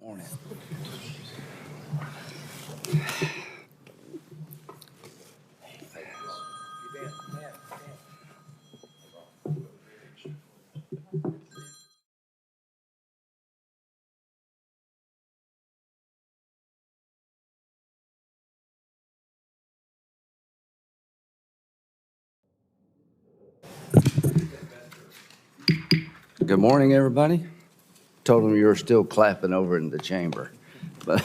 Morning. Good morning, everybody. Told them you were still clapping over in the chamber. But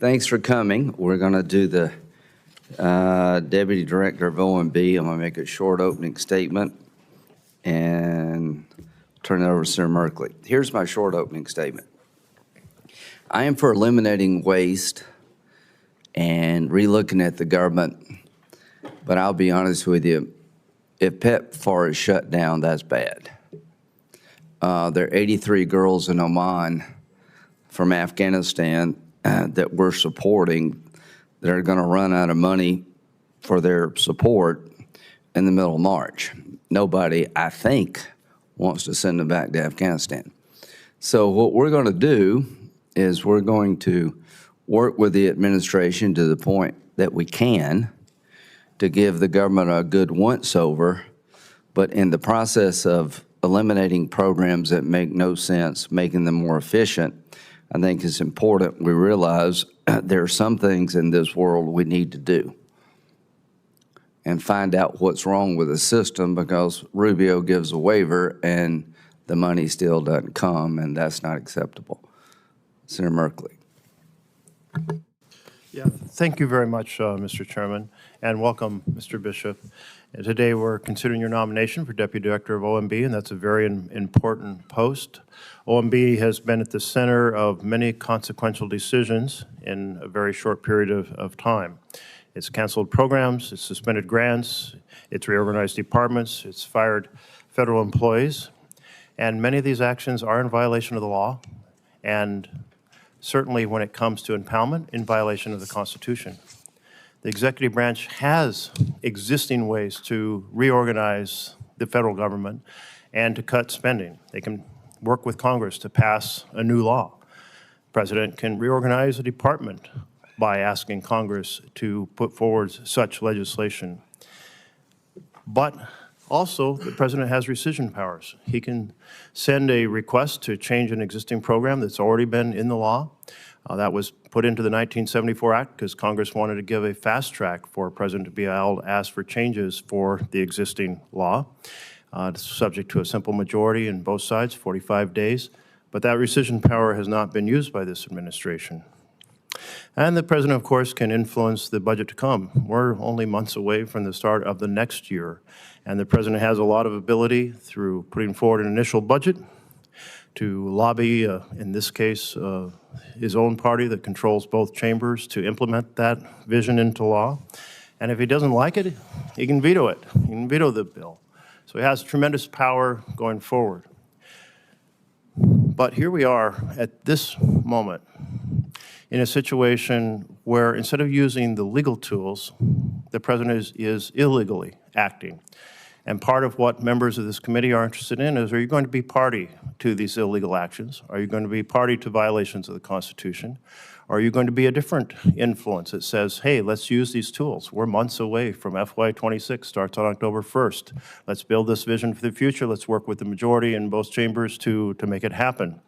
thanks for coming. We're going to do the Deputy Director of OMB. I'm going to make a short opening statement and turn it over to Senator Merkley. Here's my short opening statement. I am for eliminating waste and relooking at the government, but I'll be honest with you, if PEPFAR is shut down, that's bad. There are 83 girls in Oman from Afghanistan that we're supporting that are going to run out of money for their support in the middle of March. Nobody, I think, wants to send them back to Afghanistan. So what we're going to do is we're going to work with the administration to the point that we can to give the government a good once-over, but in the process of eliminating programs that make no sense, making them more efficient, I think it's important we realize there are some things in this world we need to do and find out what's wrong with the system, because Rubio gives a waiver and the money still doesn't come, and that's not acceptable. Senator Merkley. Yeah, thank you very much, Mr. Chairman, and welcome, Mr. Bishop. And today we're considering your nomination for Deputy Director of OMB, and that's a very important post. OMB has been at the center of many consequential decisions in a very short period of time. It's canceled programs, it's suspended grants, it's reorganized departments, it's fired federal employees, and many of these actions are in violation of the law, and certainly when it comes to impoundment, in violation of the Constitution. The executive branch has existing ways to reorganize the federal government and to cut spending. They can work with Congress to pass a new law. The President can reorganize a department by asking Congress to put forward such legislation. But also, the President has rescission powers. He can send a request to change an existing program that's already been in the law. That was put into the 1974 Act because Congress wanted to give a fast track for a president to be able to ask for changes for the existing law. It's subject to a simple majority in both sides, 45 days. But that rescission power has not been used by this administration. And the President, of course, can influence the budget to come. We're only months away from the start of the next year. And the President has a lot of ability through putting forward an initial budget to lobby, in this case, his own party that controls both chambers to implement that vision into law. And if he doesn't like it, he can veto it. He can veto the bill. So he has tremendous power going forward. But here we are at this moment in a situation where instead of using the legal tools, the President is illegally acting. And part of what members of this committee are interested in is, are you going to be party to these illegal actions? Are you going to be party to violations of the Constitution? Or are you going to be a different influence that says, hey, let's use these tools. We're months away from FY26, starts on October 1st. Let's build this vision for the future. Let's work with the majority in both chambers to make it happen.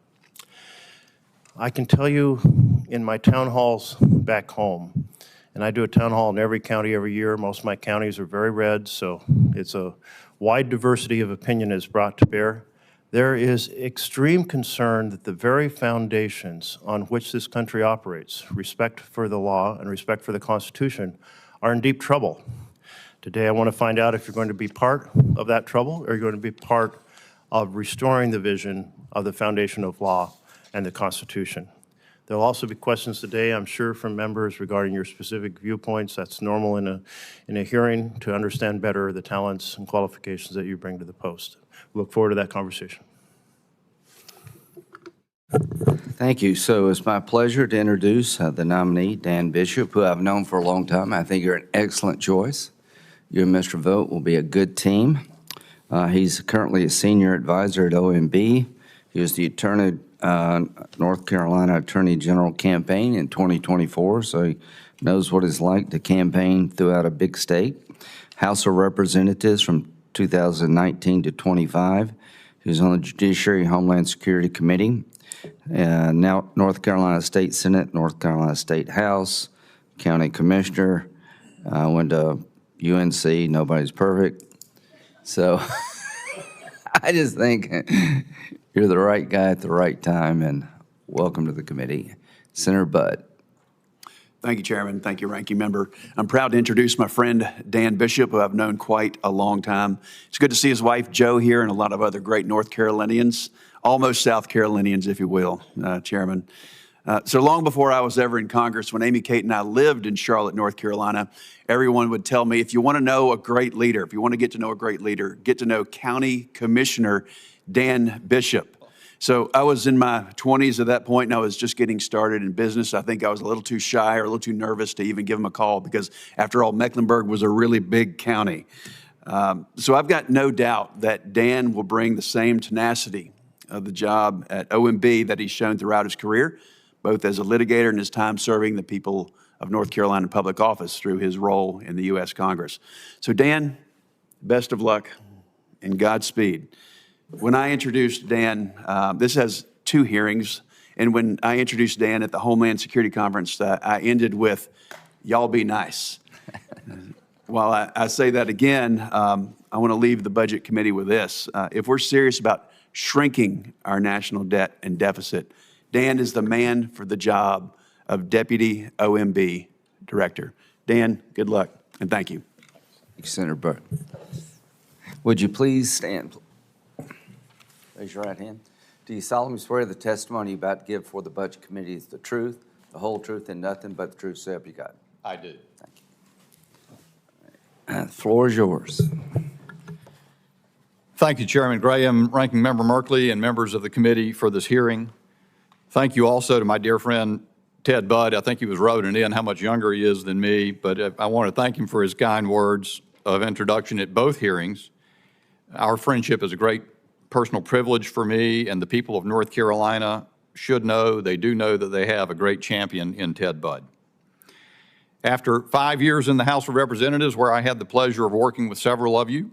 I can tell you in my town halls back home, and I do a town hall in every county every year. Most of my counties are very red, so it's a wide diversity of opinion is brought to bear. There is extreme concern that the very foundations on which this country operates, respect for the law and respect for the Constitution, are in deep trouble. Today I want to find out if you're going to be part of that trouble, or you're going to be part of restoring the vision of the foundation of law and the Constitution. There'll also be questions today, I'm sure, from members regarding your specific viewpoints. That's normal in a hearing to understand better the talents and qualifications that you bring to the post. We look forward to that conversation. Thank you. So it's my pleasure to introduce the nominee, Dan Bishop, who I've known for a long time. I think you're an excellent choice. You and Mr. Vogt will be a good team. He's currently a senior advisor at OMB. He was the North Carolina Attorney General campaign in 2024, so he knows what it's like to campaign throughout a big state. House of Representatives from 2019 to 25. He was on the Judiciary Homeland Security Committee. Now North Carolina State Senate, North Carolina State House, County Commissioner. Went to UNC, nobody's perfect. So I just think you're the right guy at the right time, and welcome to the committee. Senator Budd. Thank you, Chairman. Thank you, Ranking Member. I'm proud to introduce my friend Dan Bishop, who I've known quite a long time. It's good to see his wife, Jo, here, and a lot of other great North Carolinians, almost South Carolinians, if you will, Chairman. So long before I was ever in Congress, when Amy, Kate, and I lived in Charlotte, North Carolina, everyone would tell me, if you want to know a great leader, if you want to get to know a great leader, get to know County Commissioner Dan Bishop. So I was in my 20s at that point, and I was just getting started in business. I think I was a little too shy or a little too nervous to even give him a call because, after all, Mecklenburg was a really big county. So I've got no doubt that Dan will bring the same tenacity of the job at OMB that he's shown throughout his career, both as a litigator and his time serving the people of North Carolina in public office through his role in the U.S. Congress. So Dan, best of luck and Godspeed. When I introduced Dan, this has 2 hearings, and when I introduced Dan at the Homeland Security Conference, I ended with, y'all be nice. While I say that again, I want to leave the Budget Committee with this. If we're serious about shrinking our national debt and deficit, Dan is the man for the job of Deputy OMB Director. Dan, good luck, and thank you. Thank you, Senator Budd. Would you please stand? Raise your right hand. Do you solemnly swear the testimony you're about to give for the Budget Committee is the truth, the whole truth, and nothing but the truth, so help you God? I do. Thank you. The floor is yours. Thank you, Chairman Graham, Ranking Member Merkley, and members of the committee for this hearing. Thank you also to my dear friend Ted Budd. I think he was rubbing it in how much younger he is than me, but I want to thank him for his kind words of introduction at both hearings. Our friendship is a great personal privilege for me, and the people of North Carolina should know, they do know, that they have a great champion in Ted Budd. After 5 years in the House of Representatives, where I had the pleasure of working with several of you,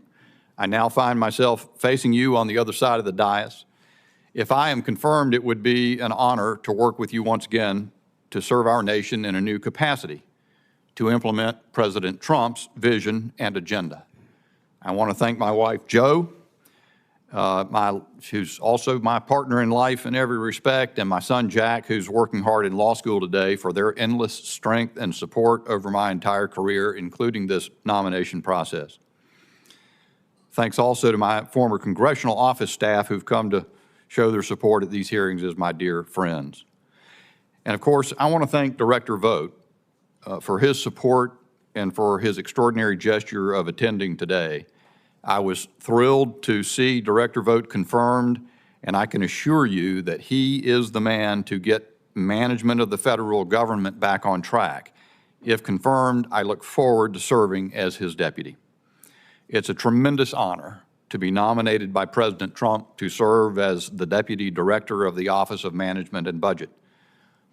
I now find myself facing you on the other side of the dais. If I am confirmed, it would be an honor to work with you once again to serve our nation in a new capacity, to implement President Trump's vision and agenda. I want to thank my wife, Jo, who's also my partner in life in every respect, and my son, Jack, who's working hard in law school today, for their endless strength and support over my entire career, including this nomination process. Thanks also to my former congressional office staff who've come to show their support at these hearings as my dear friends. And of course, I want to thank Director Vogt for his support and for his extraordinary gesture of attending today. I was thrilled to see Director Vogt confirmed, and I can assure you that he is the man to get management of the federal government back on track. If confirmed, I look forward to serving as his deputy. It's a tremendous honor to be nominated by President Trump to serve as the Deputy Director of the Office of Management and Budget.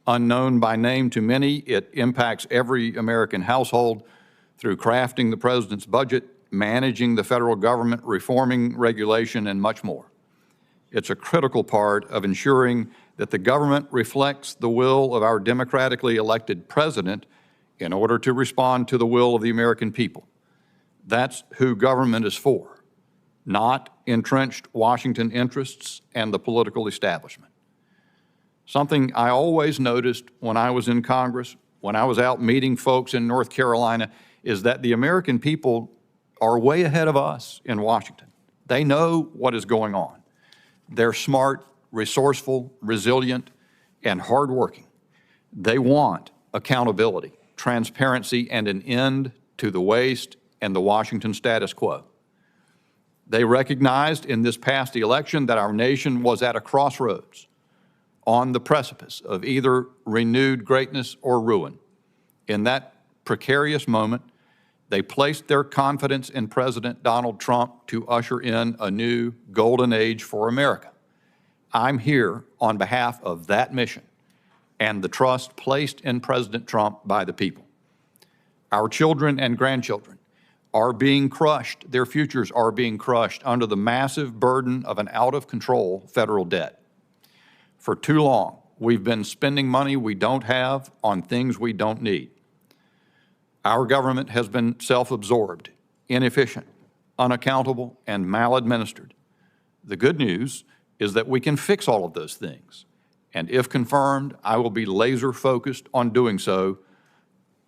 Unknown by name to many, it impacts every American household through crafting the President's budget, managing the federal government, reforming regulation, and much more. It's a critical part of ensuring that the government reflects the will of our democratically elected president in order to respond to the will of the American people. That's who government is for, not entrenched Washington interests and the political establishment. Something I always noticed when I was in Congress, when I was out meeting folks in North Carolina, is that the American people are way ahead of us in Washington. They know what is going on. They're smart, resourceful, resilient, and hardworking. They want accountability, transparency, and an end to the waste and the Washington status quo. They recognized in this past election that our nation was at a crossroads, on the precipice of either renewed greatness or ruin. In that precarious moment, they placed their confidence in President Donald Trump to usher in a new golden age for America. I'm here on behalf of that mission and the trust placed in President Trump by the people. Our children and grandchildren are being crushed. Their futures are being crushed under the massive burden of an out-of-control federal debt. For too long, we've been spending money we don't have on things we don't need. Our government has been self-absorbed, inefficient, unaccountable, and maladministered. The good news is that we can fix all of those things. And if confirmed, I will be laser-focused on doing so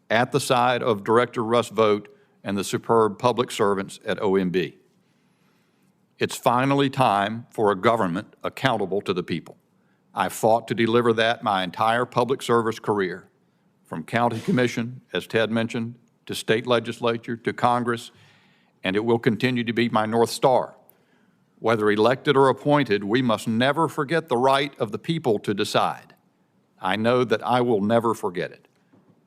at the side of Director Russ Vought and the superb public servants at OMB. It's finally time for a government accountable to the people. I've fought to deliver that my entire public service career, from county commission, as Ted mentioned, to state legislature, to Congress, and it will continue to be my North Star. Whether elected or appointed, we must never forget the right of the people to decide. I know that I will never forget it.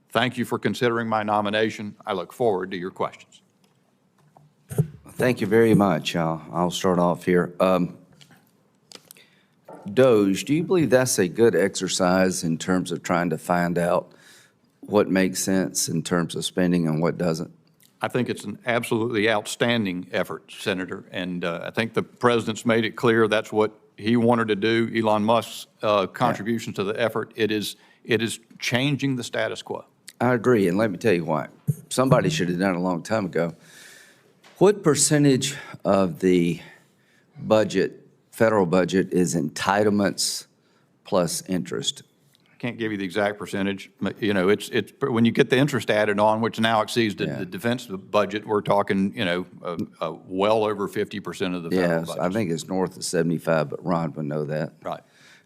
Thank you for considering my nomination. I look forward to your questions. Thank you very much. I'll start off here. DOGE, do you believe that's a good exercise in terms of trying to find out what makes sense in terms of spending and what doesn't? I think it's an absolutely outstanding effort, Senator, and I think the President's made it clear that's what he wanted to do. Elon Musk's contribution to the effort, it is changing the status quo. I agree, and let me tell you why. Somebody should have done it a long time ago. What percentage of the budget, federal budget, is entitlements plus interest? I can't give you the exact percentage. You know, it's when you get the interest added on, which now exceeds the defense budget, we're talking, well over 50% of the federal budget. Yes, I think it's north of 75, but Ron would know that. Right.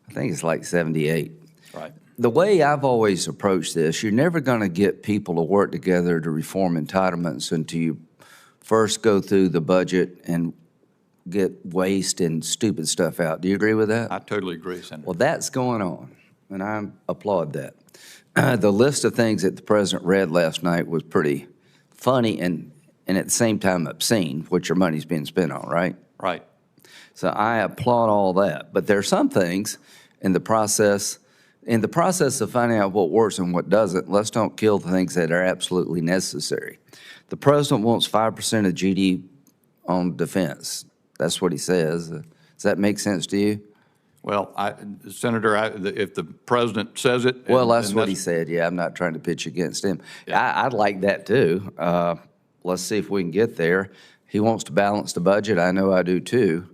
I think it's like 78. Right. The way I've always approached this, you're never going to get people to work together to reform entitlements until you first go through the budget and get waste and stupid stuff out. Do you agree with that? I totally agree, Senator. Well, that's going on, and I applaud that. The list of things that the president read last night was pretty funny and at the same time obscene, what your money's being spent on, right? Right. So I applaud all that. But there are some things in the process of finding out what works and what doesn't, let's don't kill the things that are absolutely necessary. The president wants 5% of GDP on defense. That's what he says. Does that make sense to you? Well, Senator, if the president says it. Well, that's what he said. Yeah, I'm not trying to pitch against him. Yeah. I'd like that too. Let's see if we can get there. He wants to balance the budget. I know I do too.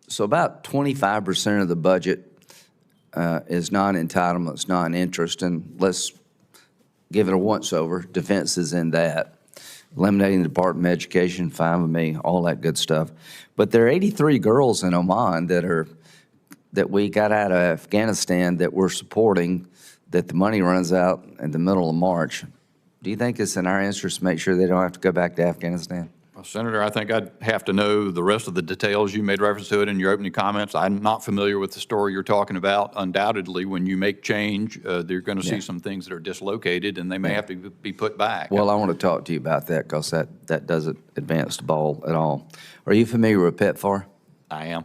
So about 25% of the budget is non-entitlements, non-interest, and let's give it a once-over. Defense is in that. Eliminating the Department of Education, fine with me, all that good stuff. But there are 83 girls in Oman that we got out of Afghanistan that we're supporting, that the money runs out in the middle of March. Do you think it's in our interest to make sure they don't have to go back to Afghanistan? Well, Senator, I think I'd have to know the rest of the details. You made reference to it in your opening comments. I'm not familiar with the story you're talking about. Undoubtedly, when you make change, you're going to see some things that are dislocated, and they may have to be put back. Well, I want to talk to you about that because that doesn't advance the ball at all. Are you familiar with PEPFAR? I am.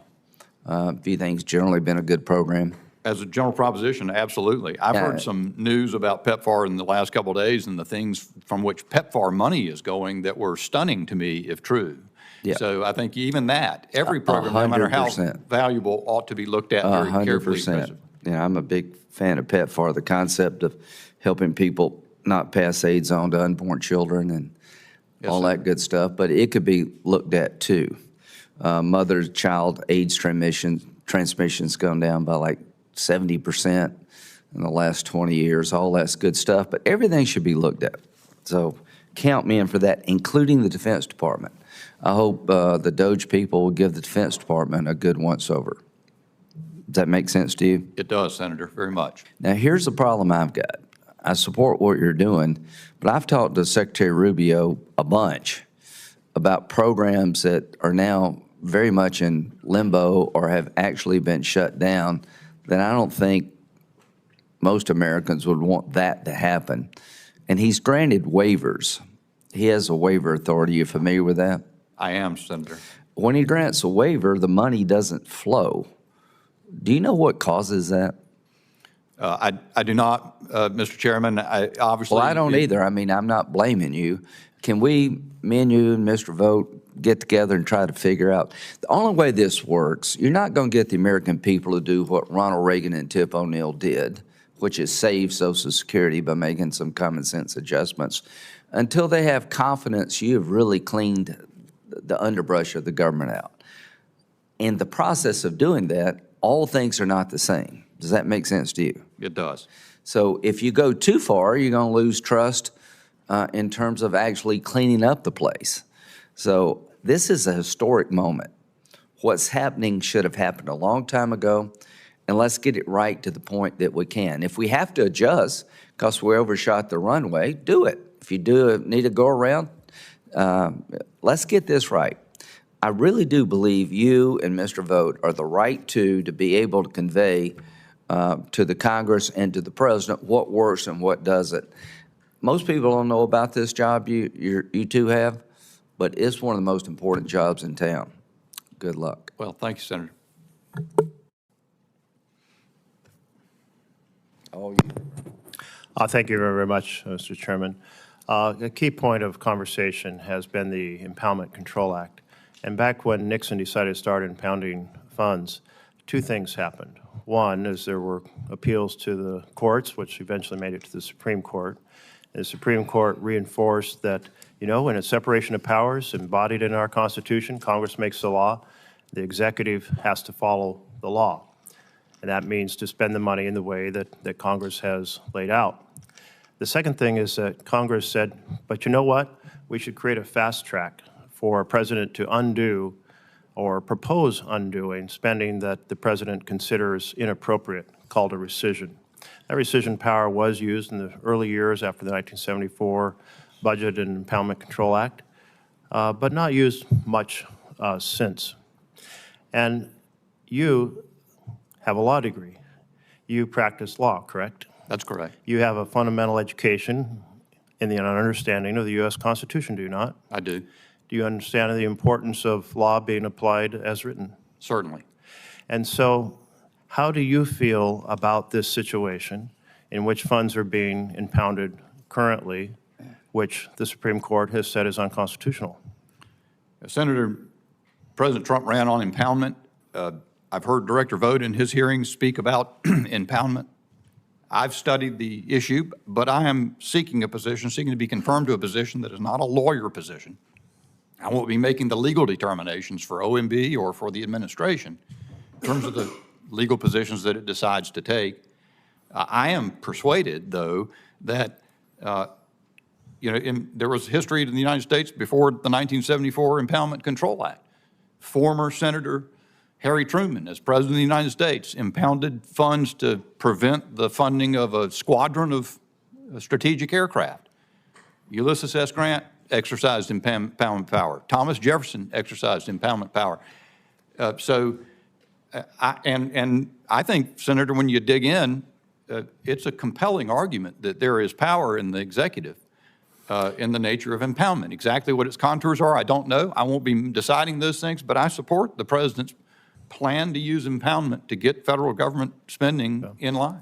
Do you think it's generally been a good program? As a general proposition, absolutely. I've heard some news about PEPFAR in the last couple of days and the things from which PEPFAR money is going that were stunning to me, if true. Yeah. So I think even that, every program, 100%. No matter how valuable, ought to be looked at very carefully. 100%. Yeah, I'm a big fan of PEPFAR, the concept of helping people not pass AIDS on to unborn children and all that good stuff. But it could be looked at too. Mother-child AIDS transmission's gone down by like 70% in the last 20 years. All that's good stuff, but everything should be looked at. So count me in for that, including the Defense Department. I hope the DOGE people will give the Defense Department a good once-over. Does that make sense to you? It does, Senator, very much. Now, here's the problem I've got. I support what you're doing, but I've talked to Secretary Rubio a bunch about programs that are now very much in limbo or have actually been shut down, then I don't think most Americans would want that to happen. And he's granted waivers. He has a waiver authority. You familiar with that? I am, Senator. when he grants a waiver, the money doesn't flow. Do you know what causes that? I do not, Mr. Chairman. Obviously. Well, I don't either. I mean, I'm not blaming you. Can me and you and Mr. Vogt get together and try to figure out? The only way this works, you're not going to get the American people to do what Ronald Reagan and Tip O'Neill did, which is save Social Security by making some common sense adjustments, until they have confidence you have really cleaned the underbrush of the government out. In the process of doing that, all things are not the same. Does that make sense to you? It does. So if you go too far, you're going to lose trust in terms of actually cleaning up the place. So this is a historic moment. What's happening should have happened a long time ago, and let's get it right to the point that we can. If we have to adjust because we overshot the runway, do it. If you need to go around, let's get this right. I really do believe you and Mr. Vogt are the right to be able to convey to the Congress and to the President what works and what doesn't. Most people don't know about this job you two have, but it's one of the most important jobs in town. Good luck. Well, thank you, Senator. Oh, Thank you very much, Mr. Chairman. A key point of conversation has been the Impoundment Control Act. And back when Nixon decided to start impounding funds, two things happened. One is there were appeals to the courts, which eventually made it to the Supreme Court. And the Supreme Court reinforced that, you know, in a separation of powers embodied in our Constitution, Congress makes the law, the executive has to follow the law. And that means to spend the money in the way that Congress has laid out. The second thing is that Congress said, but you know what? We should create a fast track for a president to undo or propose undoing spending that the president considers inappropriate, called a rescission. That rescission power was used in the early years after the 1974 Budget and Impoundment Control Act, but not used much since. And you have a law degree. You practice law, correct? That's correct. You have a fundamental education in the understanding of the U.S. Constitution, do you not? I do. Do you understand the importance of law being applied as written? Certainly. And so how do you feel about this situation in which funds are being impounded currently, which the Supreme Court has said is unconstitutional? Senator, President Trump ran on impoundment. I've heard Director Vogt in his hearings speak about impoundment. I've studied the issue, but I am seeking to be confirmed to a position that is not a lawyer position. I won't be making the legal determinations for OMB or for the administration in terms of the legal positions that it decides to take. I am persuaded, though, that there was history in the United States before the 1974 Impoundment Control Act. Former Senator Harry Truman, as President of the United States, impounded funds to prevent the funding of a squadron of strategic aircraft. Ulysses S. Grant exercised impoundment power. Thomas Jefferson exercised impoundment power. I think, Senator, when you dig in, it's a compelling argument that there is power in the executive in the nature of impoundment. Exactly what its contours are, I don't know. I won't be deciding those things, but I support the president's plan to use impoundment to get federal government spending in line.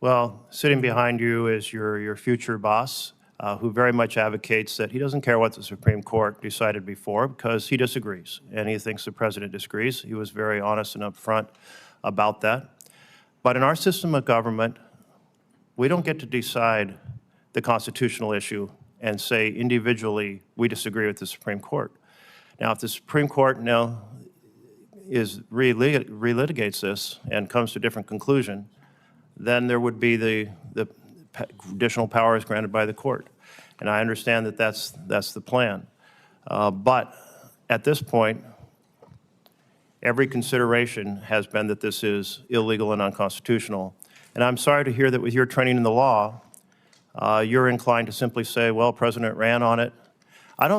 Well, sitting behind you is your future boss, who very much advocates that he doesn't care what the Supreme Court decided before because he disagrees, and he thinks the president disagrees. He was very honest and upfront about that. But in our system of government, we don't get to decide the constitutional issue and say individually we disagree with the Supreme Court. Now, if the Supreme Court now relitigates this and comes to a different conclusion, then there would be the additional powers granted by the court. And I understand that that's the plan. But at this point, every consideration has been that this is illegal and unconstitutional. And I'm sorry to hear that with your training in the law, you're inclined to simply say, well, President ran on it.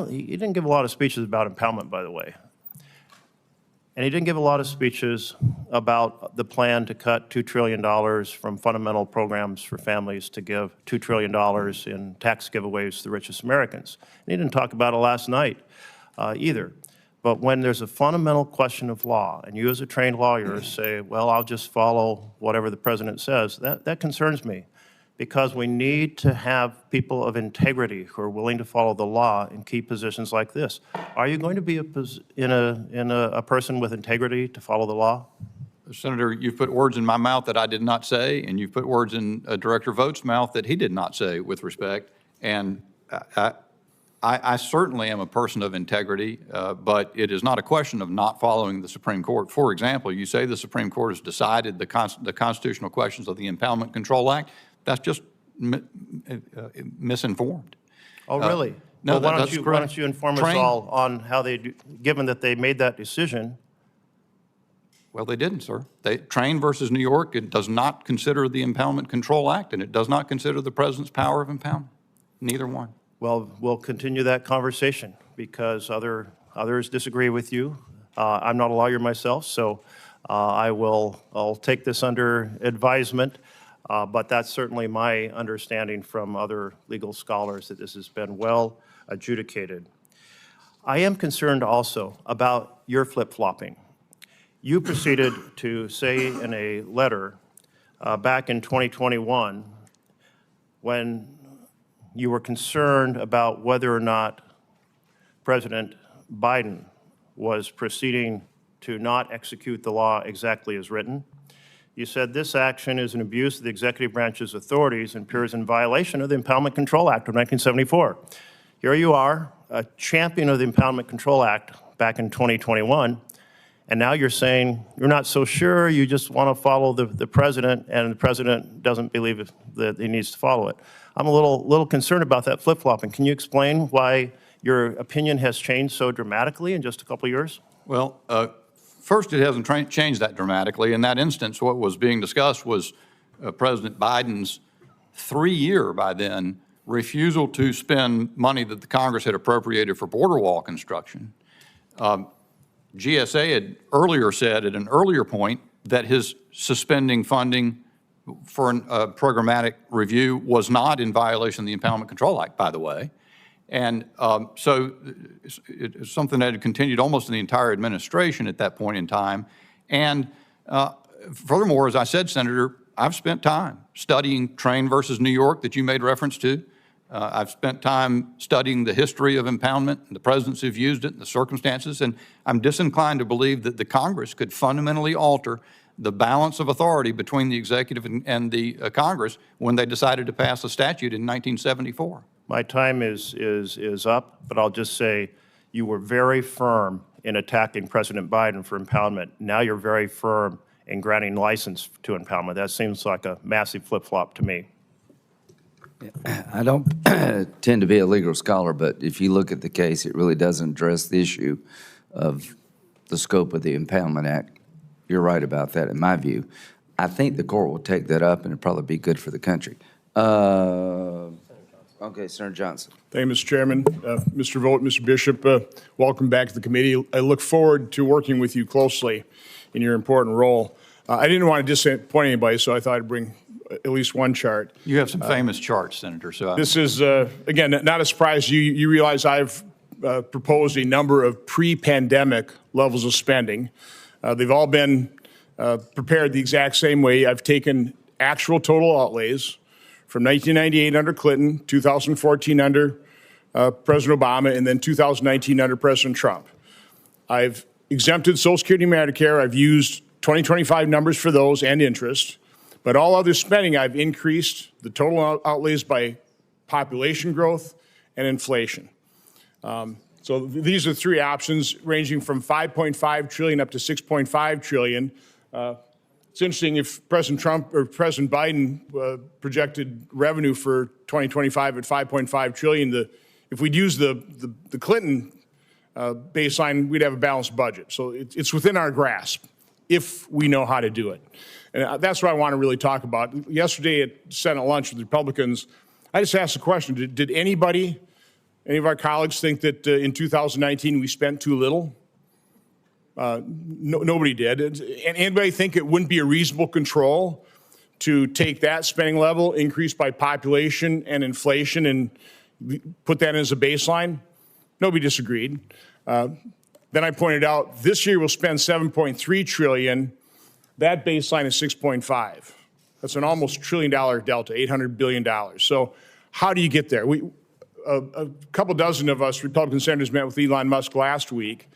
He didn't give a lot of speeches about impoundment, by the way. And he didn't give a lot of speeches about the plan to cut $2 trillion from fundamental programs for families to give $2 trillion in tax giveaways to the richest Americans. And he didn't talk about it last night either. But when there's a fundamental question of law, and you as a trained lawyer say, well, I'll just follow whatever the president says, that concerns me. Because we need to have people of integrity who are willing to follow the law in key positions like this. Are you going to be a person with integrity to follow the law? Senator, you've put words in my mouth that I did not say, and you've put words in Director Vogt's mouth that he did not say, with respect. And I certainly am a person of integrity, but it is not a question of not following the Supreme Court. For example, you say the Supreme Court has decided the constitutional questions of the Impoundment Control Act. That's just misinformed. Oh, really? No, well, that's correct. Why don't you inform us all on how they do, given that they made that decision? Well, they didn't, sir. Train versus New York, it does not consider the Impoundment Control Act, and it does not consider the president's power of impoundment. Neither one. Well, we'll continue that conversation because others disagree with you. I'm not a lawyer myself, so I'll take this under advisement. But that's certainly my understanding from other legal scholars that this has been well adjudicated. I am concerned also about your flip-flopping. You proceeded to say in a letter back in 2021 when you were concerned about whether or not President Biden was proceeding to not execute the law exactly as written. You said this action is an abuse of the executive branch's authorities and appears in violation of the Impoundment Control Act of 1974. Here you are, a champion of the Impoundment Control Act back in 2021, and now you're saying you're not so sure, you just want to follow the president, and the president doesn't believe that he needs to follow it. I'm a little concerned about that flip-flopping. Can you explain why your opinion has changed so dramatically in just a couple of years? Well, first, it hasn't changed that dramatically. In that instance, what was being discussed was President Biden's 3-year, by then, refusal to spend money that the Congress had appropriated for border wall construction. GSA had earlier said at an earlier point that his suspending funding for a programmatic review was not in violation of the Impoundment Control Act, by the way. And so it's something that had continued almost in the entire administration at that point in time. And furthermore, as I said, Senator, I've spent time studying Train versus New York that you made reference to. I've spent time studying the history of impoundment and the presidents who've used it and the circumstances, and I'm disinclined to believe that the Congress could fundamentally alter the balance of authority between the executive and the Congress when they decided to pass a statute in 1974. My time is up, but I'll just say you were very firm in attacking President Biden for impoundment. Now you're very firm in granting license to impoundment. That seems like a massive flip-flop to me. I don't tend to be a legal scholar, but if you look at the case, it really doesn't address the issue of the scope of the Impoundment Act. You're right about that, in my view. I think the court will take that up, and it'll probably be good for the country. Okay, Senator Johnson. Thank you, Mr. Chairman. Mr. Vogt, Mr. Bishop, welcome back to the committee. I look forward to working with you closely in your important role. I didn't want to disappoint anybody, so I thought I'd bring at least one chart. You have some famous charts, Senator. So this is, again, not a surprise. You realize I've proposed a number of pre-pandemic levels of spending. They've all been prepared the exact same way. I've taken actual total outlays from 1998 under Clinton, 2014 under President Obama, and then 2019 under President Trump. I've exempted Social Security and Medicare. I've used 2025 numbers for those and interest. But all other spending, I've increased the total outlays by population growth and inflation. So these are three options ranging from $5.5 trillion up to $6.5 trillion. It's interesting if President Trump or President Biden projected revenue for 2025 at $5.5 trillion. If we'd use the Clinton baseline, we'd have a balanced budget. So it's within our grasp if we know how to do it. And that's what I want to really talk about. Yesterday at Senate lunch with the Republicans, I just asked the question, did any of our colleagues think that in 2019 we spent too little? Nobody did. And anybody think it wouldn't be a reasonable control to take that spending level, increased by population and inflation, and put that as a baseline? Nobody disagreed. Then I pointed out this year we'll spend $7.3 trillion. That baseline is 6.5. That's an almost $1 trillion delta, $800 billion. So how do you get there? A couple dozen of us Republican senators met with Elon Musk last week.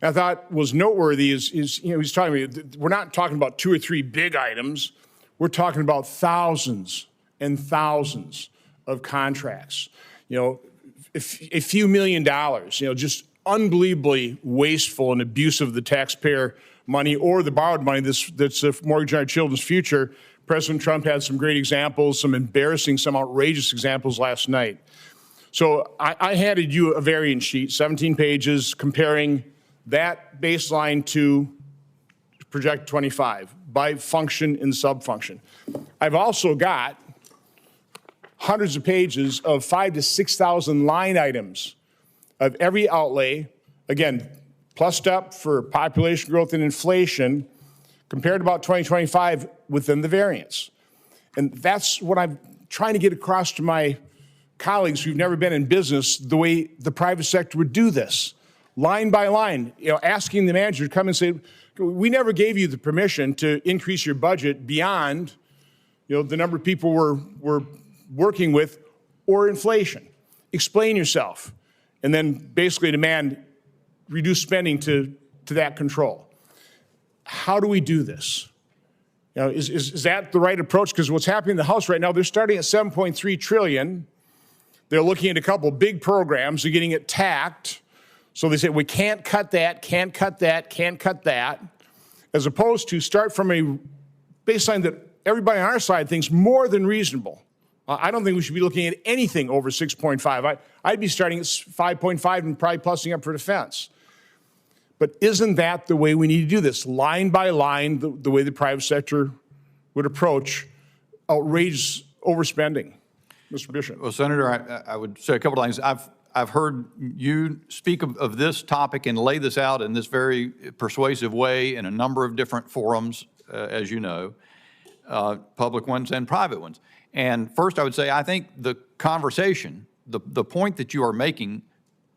And I thought was noteworthy is he's talking to me, we're not talking about 2 or 3 big items. We're talking about thousands and thousands of contracts. A few $1 million, just unbelievably wasteful and abusive of the taxpayer money or the borrowed money that's mortgaging our children's future. President Trump had some great examples, some embarrassing, some outrageous examples last night. So I handed you a variance sheet, 17 pages, comparing that baseline to project 25 by function and subfunction. I've also got hundreds of pages of 5,000 to 6,000 line items of every outlay, again, plussed up for population growth and inflation, compared to about 2025 within the variance. And that's what I'm trying to get across to my colleagues who've never been in business, the way the private sector would do this, line by line, asking the manager to come and say, we never gave you the permission to increase your budget beyond, the number of people we're working with or inflation. Explain yourself. And then basically demand reduced spending to that control. How do we do this? Is that the right approach? Because what's happening in the House right now, they're starting at $7.3 trillion. They're looking at a couple big programs. They're getting it tacked. So they say, we can't cut that, can't cut that, can't cut that, as opposed to start from a baseline that everybody on our side thinks more than reasonable. I don't think we should be looking at anything over 6.5. I'd be starting at 5.5 and probably plussing up for defense. But isn't that the way we need to do this? Line by line, the way the private sector would approach outrageous overspending. Mr. Bishop. Well, Senator, I would say a couple of things. I've heard you speak of this topic and lay this out in this very persuasive way in a number of different forums, as you know, public ones and private ones. And first, I would say I think the conversation, the point that you are making,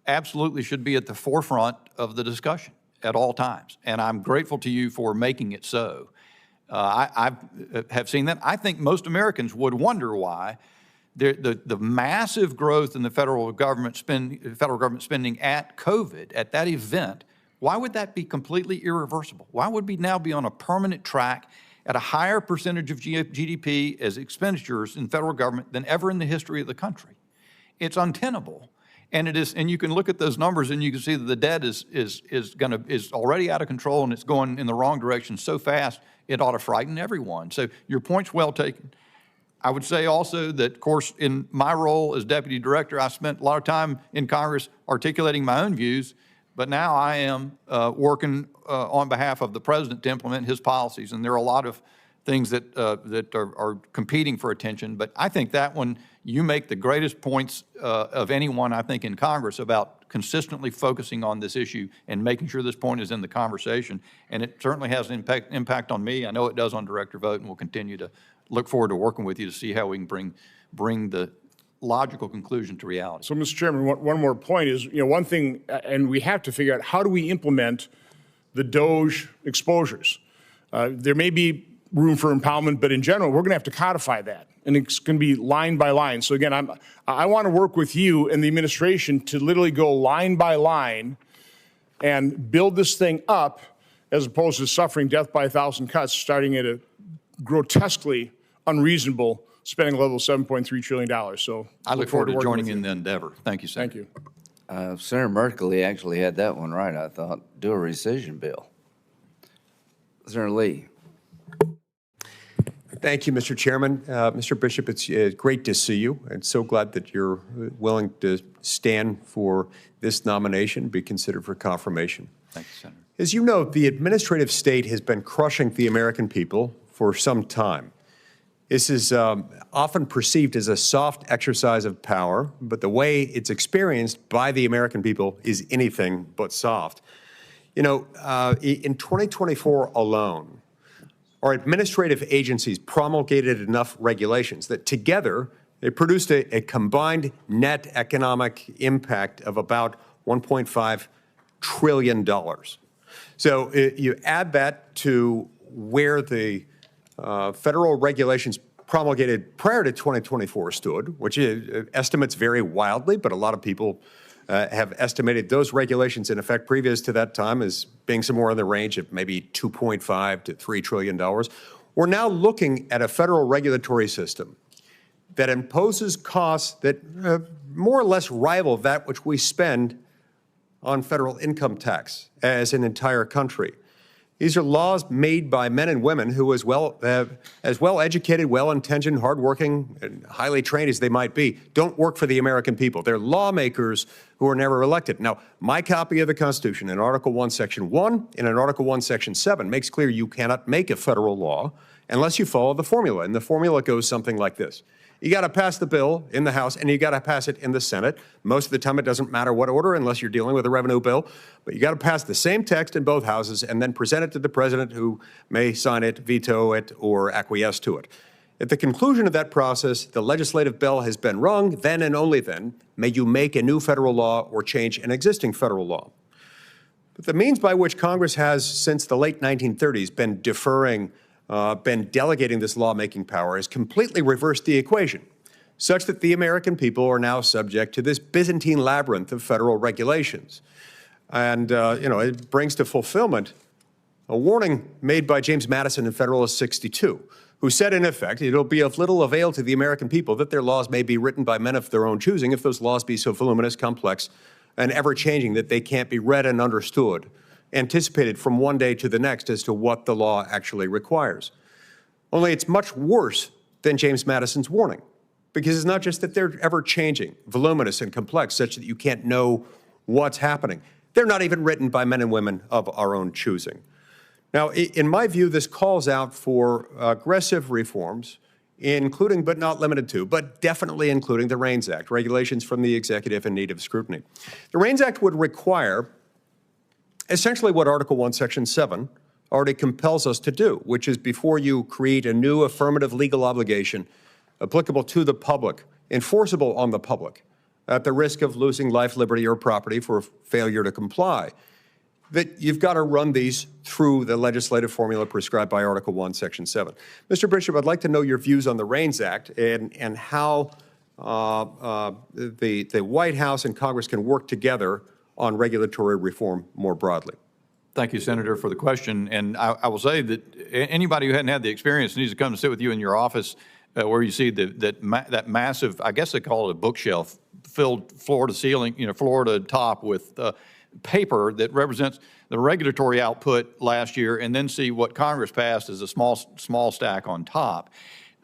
absolutely should be at the forefront of the discussion at all times. And I'm grateful to you for making it so. I have seen that. I think most Americans would wonder why the massive growth in the federal government spending at COVID, at that event, why would that be completely irreversible? Why would we now be on a permanent track at a higher percentage of GDP as expenditures in federal government than ever in the history of the country? It's untenable. And it is, and you can look at those numbers and you can see that the debt is already out of control and it's going in the wrong direction so fast it ought to frighten everyone. So your point's well taken. I would say also that, of course, in my role as deputy director, I spent a lot of time in Congress articulating my own views, but now I am working on behalf of the president to implement his policies, and there are a lot of things that are competing for attention. But I think that one, you make the greatest points of anyone, I think, in Congress about consistently focusing on this issue and making sure this point is in the conversation. And it certainly has an impact on me. I know it does on Director Vogt, and we'll continue to look forward to working with you to see how we can bring the logical conclusion to reality. So, Mr. Chairman, one more point is, one thing, and we have to figure out how do we implement the DOGE exposures. There may be room for impoundment, but in general, we're going to have to codify that, and it's going to be line by line. So again, I want to work with you and the administration to literally go line by line and build this thing up, as opposed to suffering death by 1,000 cuts, starting at a grotesquely unreasonable spending level of $7.3 trillion. So I look forward to joining in the endeavor. Thank you, Senator. Thank you. Senator Merkley actually had that one right, I thought. Do a rescission bill. Senator Lee. Thank you, Mr. Chairman. Mr. Bishop, it's great to see you, and so glad that you're willing to stand for this nomination, be considered for confirmation. Thank you, Senator. As you know, the administrative state has been crushing the American people for some time. This is often perceived as a soft exercise of power, but the way it's experienced by the American people is anything but soft. In 2024 alone, our administrative agencies promulgated enough regulations that together they produced a combined net economic impact of about $1.5 trillion. So you add that to where the federal regulations promulgated prior to 2024 stood, which estimates vary wildly, but a lot of people have estimated those regulations in effect previous to that time as being somewhere in the range of maybe $2.5 to $3 trillion. We're now looking at a federal regulatory system that imposes costs that more or less rival that which we spend on federal income tax as an entire country. These are laws made by men and women who, as well educated, well-intentioned, hardworking, and highly trained as they might be, don't work for the American people. They're lawmakers who are never elected. Now, my copy of the Constitution in Article 1, Section 1 and in Article 1, Section 7 makes clear you cannot make a federal law unless you follow the formula. And the formula goes something like this. You got to pass the bill in the House, and you got to pass it in the Senate. Most of the time, it doesn't matter what order, unless you're dealing with a revenue bill. But you got to pass the same text in both houses, and then present it to the president, who may sign it, veto it, or acquiesce to it. At the conclusion of that process, the legislative bell has been rung. Then and only then may you make a new federal law or change an existing federal law. But the means by which Congress has, since the late 1930s, been delegating this lawmaking power has completely reversed the equation, such that the American people are now subject to this Byzantine labyrinth of federal regulations. And, it brings to fulfillment a warning made by James Madison in Federalist 62, who said, in effect, it'll be of little avail to the American people that their laws may be written by men of their own choosing if those laws be so voluminous, complex, and ever-changing that they can't be read and understood, anticipated from one day to the next as to what the law actually requires. Only it's much worse than James Madison's warning, because it's not just that they're ever-changing, voluminous, and complex, such that you can't know what's happening. They're not even written by men and women of our own choosing. Now, in my view, this calls out for aggressive reforms, including but not limited to, but definitely including the REINS Act, regulations from the executive in need of scrutiny. The REINS Act would require essentially what Article 1, Section 7 already compels us to do, which is before you create a new affirmative legal obligation applicable to the public, enforceable on the public, at the risk of losing life, liberty, or property for failure to comply, that you've got to run these through the legislative formula prescribed by Article 1, Section 7. Mr. Bishop, I'd like to know your views on the REINS Act and how the White House and Congress can work together on regulatory reform more broadly. Thank you, Senator, for the question. And I will say that anybody who hadn't had the experience needs to come to sit with you in your office where you see that massive, I guess they call it a bookshelf, filled floor to ceiling, floor to top with paper that represents the regulatory output last year, and then see what Congress passed as a small stack on top.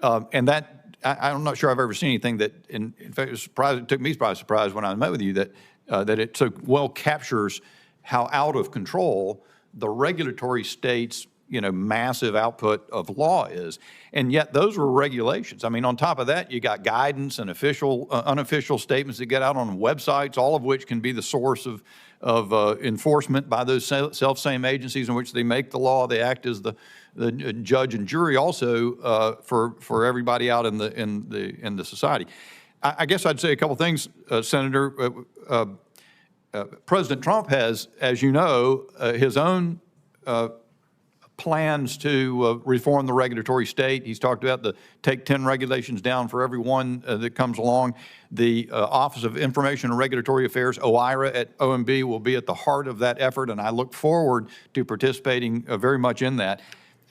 And that, I'm not sure I've ever seen anything that, in fact, it took me by surprise when I met with you that it so well captures how out of control the regulatory state's massive output of law is. And yet those were regulations. I mean, on top of that, you got guidance and official, unofficial statements that get out on websites, all of which can be the source of enforcement by those self-same agencies in which they make the law. They act as the judge and jury also for everybody out in the society. I guess I'd say a couple things, Senator. President Trump has, as you know, his own plans to reform the regulatory state. He's talked about the take 10 regulations down for every one that comes along. The Office of Information and Regulatory Affairs, OIRA at OMB, will be at the heart of that effort, and I look forward to participating very much in that.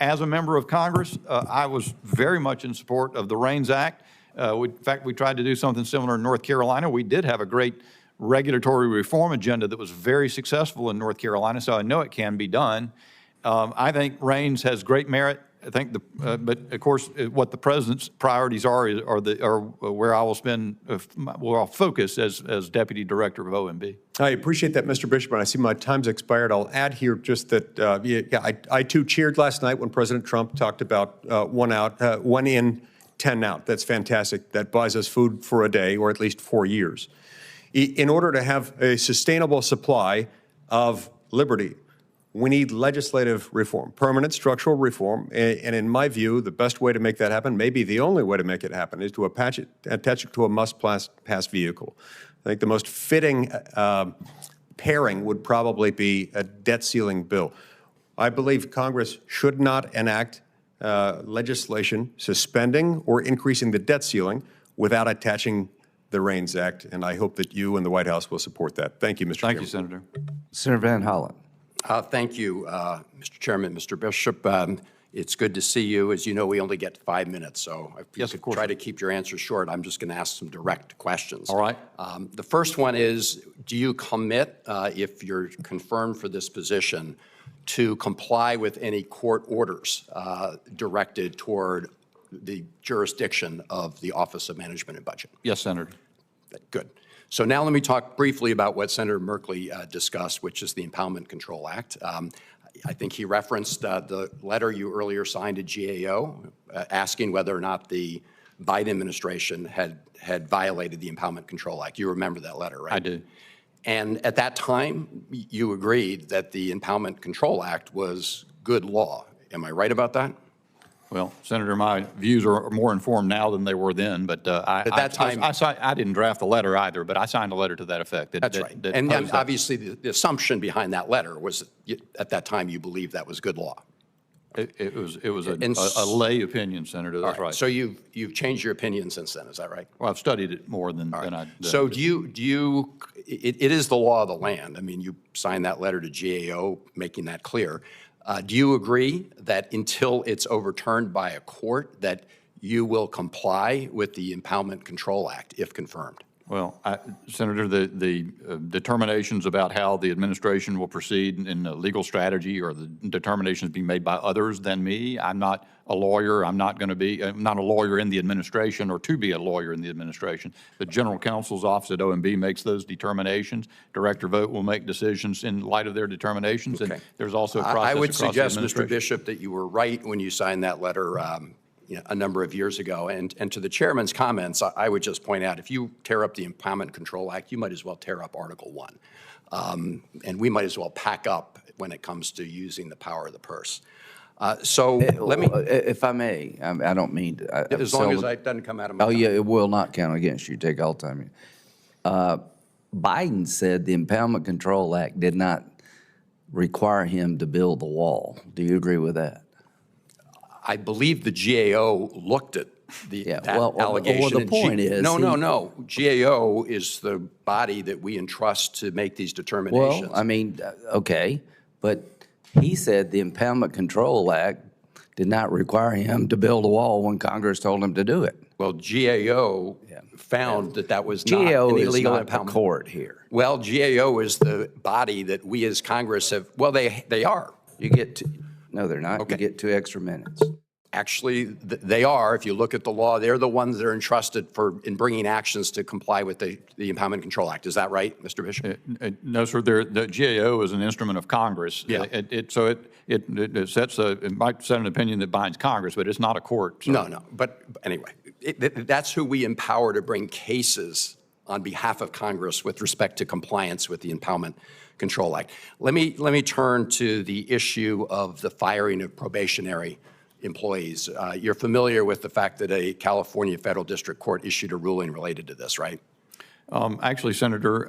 As a member of Congress, I was very much in support of the REINS Act. In fact, we tried to do something similar in North Carolina. We did have a great regulatory reform agenda that was very successful in North Carolina, so I know it can be done. I think REINS has great merit. I think but of course, what the president's priorities are where I will spend, where I'll focus as deputy director of OMB. I appreciate that, Mr. Bishop, and I see my time's expired. I'll add here just that, I too cheered last night when President Trump talked about one in, 10 out. That's fantastic. That buys us food for a day, or at least 4 years. In order to have a sustainable supply of liberty, we need legislative reform, permanent structural reform. And in my view, the best way to make that happen, maybe the only way to make it happen, is to attach it to a must-pass vehicle. I think the most fitting pairing would probably be a debt ceiling bill. I believe Congress should not enact legislation suspending or increasing the debt ceiling without attaching the REINS Act, and I hope that you and the White House will support that. Thank you, Mr. Thank Chairman. you, Senator. Senator Van Hollen. Thank you, Mr. Chairman, Mr. Bishop. It's good to see you. As you know, we only get 5 minutes, so if you could try to keep your answers short, I'm just going to ask some direct questions. All right. The first one is, do you commit, if you're confirmed for this position, to comply with any court orders directed toward the jurisdiction of the Office of Management and Budget? Yes, Senator. Good. So now let me talk briefly about what Senator Merkley discussed, which is the Impoundment Control Act. I think he referenced the letter you earlier signed to GAO asking whether or not the Biden administration had violated the Impoundment Control Act. You remember that letter, right? I do. And at that time, you agreed that the Impoundment Control Act was good law. Am I right about that? Well, Senator, my views are more informed now than they were then, but At that time- I didn't draft the letter either, but I signed a letter to that effect. That's right. And obviously, the assumption behind that letter was at that time you believed that was good law. It was a lay opinion, Senator, that's right. So you've changed your opinion since then, is that right? Well, I've studied it more than I did. So it is the law of the land. I mean, you signed that letter to GAO making that clear. Do you agree that until it's overturned by a court that you will comply with the Impoundment Control Act if confirmed? Well, Senator, the determinations about how the administration will proceed in a legal strategy or the determinations being made by others than me. I'm not a lawyer. I'm not a lawyer in the administration or to be a lawyer in the administration. The General Counsel's office at OMB makes those determinations. Director Vogt will make decisions in light of their determinations. Okay. And there's also a process I would across the suggest, Mr. administration. Bishop, that you were right when you signed that letter a number of years ago. And to the chairman's comments, I would just point out, if you tear up the Impoundment Control Act, you might as well tear up Article 1. And we might as well pack up when it comes to using the power of the purse. So let me, If I may, I don't mean to. as long as it doesn't come out of my Oh, mouth. yeah, it will not count against you. Take all the time. Biden said the Impoundment Control Act did not require him to build the wall. Do you agree with that? I believe the GAO looked at that allegation. Well, the and point is... No. GAO is the body that we entrust to make these determinations. Well, I mean, okay, but he said the Impoundment Control Act did not require him to build a wall when Congress told him to do it. Well, GAO found that was not GAO an is illegal not the impoundment. court here. Well, GAO is the body that we as Congress have, well, they are. You get to, no, they're not. Okay. You get 2 extra minutes. Actually, they are. If you look at the law, they're the ones that are entrusted in bringing actions to comply with the Impoundment Control Act. Is that right, Mr. Bishop? No, sir. The GAO is an instrument of Congress. Yeah. It sets it might set an opinion that binds Congress, but it's not a court. So. No. But anyway, that's who we empower to bring cases on behalf of Congress with respect to compliance with the Impoundment Control Act. Let me turn to the issue of the firing of probationary employees. You're familiar with the fact that a California federal district court issued a ruling related to this, right? Actually, Senator,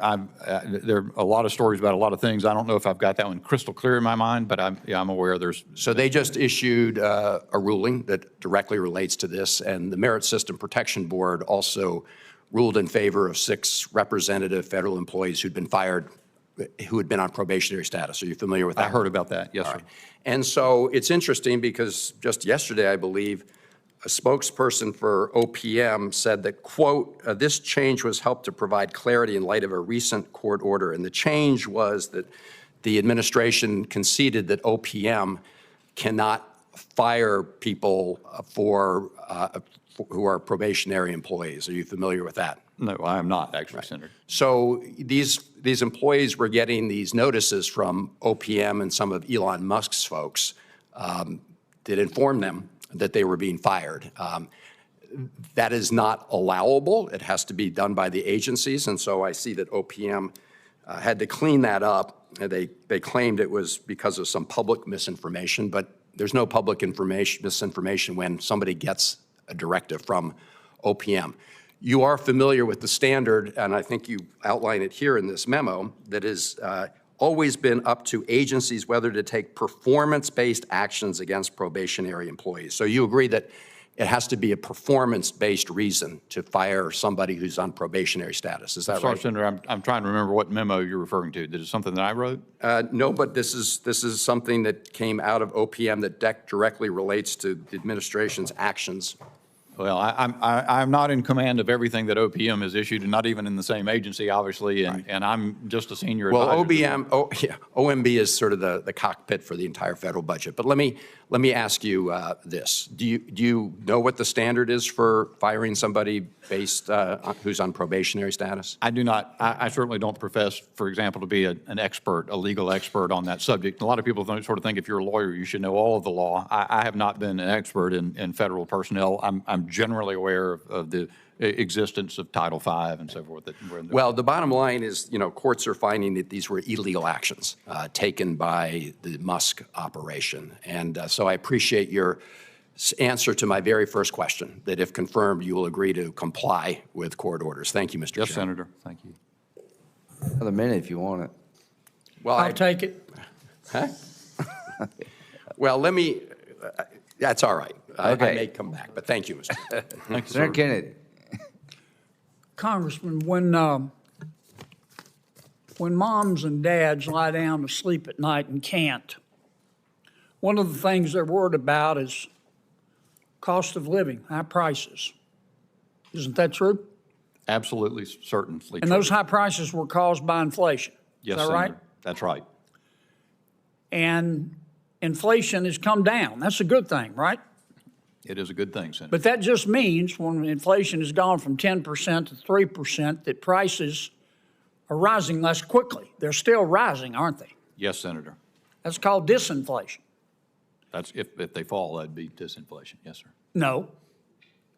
there are a lot of stories about a lot of things. I don't know if I've got that one crystal clear in my mind, but I'm aware there's... So they just issued a ruling that directly relates to this, and the Merit System Protection Board also ruled in favor of 6 representative federal employees who'd been fired, who had been on probationary status. Are you familiar with that? I heard about that, yes, sir. Right. And so it's interesting because just yesterday, I believe, a spokesperson for OPM said that, quote, this change was helped to provide clarity in light of a recent court order. And the change was that the administration conceded that OPM cannot fire people who are probationary employees. Are you familiar with that? No, I am not, actually, Senator. So these employees were getting these notices from OPM and some of Elon Musk's folks that informed them that they were being fired. That is not allowable. It has to be done by the agencies. And so I see that OPM had to clean that up. They claimed it was because of some public misinformation, but there's no public misinformation when somebody gets a directive from OPM. You are familiar with the standard, and I think you outline it here in this memo, that has always been up to agencies whether to take performance-based actions against probationary employees. So you agree that it has to be a performance-based reason to fire somebody who's on probationary status. Is that Sorry, right? Senator, I'm trying to remember what memo you're referring to. Is it something that I wrote? No, but this is something that came out of OPM that directly relates to the administration's actions. Well, I'm not in command of everything that OPM has issued, and not even in the same agency, obviously, and I'm just a senior advisor. Well, OMB is sort of the cockpit for the entire federal budget. But let me ask you this: Do you know what the standard is for firing somebody based who's on probationary status? I do not. I certainly don't profess, for example, to be an expert, a legal expert on that subject. A lot of people sort of think if you're a lawyer, you should know all of the law. I have not been an expert in federal personnel. I'm generally aware of the existence of Title V and so forth. Well, the bottom line is, courts are finding that these were illegal actions taken by the Musk operation. And so I appreciate your answer to my very first question, that if confirmed, you will agree to comply with court orders. Thank you, Mr. Chairman. Yes, Senator. Thank you. Another minute if you want it. Well, I'll take it. Huh? Well, that's all right. I Okay. may come back, but thank you, Mr. Chairman. Thank you, Senator sir. Kennedy. Congressman, when moms and dads lie down to sleep at night and can't, one of the things they're worried about is cost of living, high prices. Isn't that true? Absolutely, certainly. And those high prices were caused by inflation. Yes, Is that right? Senator. That's right. And inflation has come down. That's a good thing, right? It is a good thing, Senator. But that just means when inflation has gone from 10% to 3%, that prices are rising less quickly. They're still rising, aren't they? Yes, Senator. That's called disinflation. That's if they fall, that'd be disinflation. Yes, sir. No.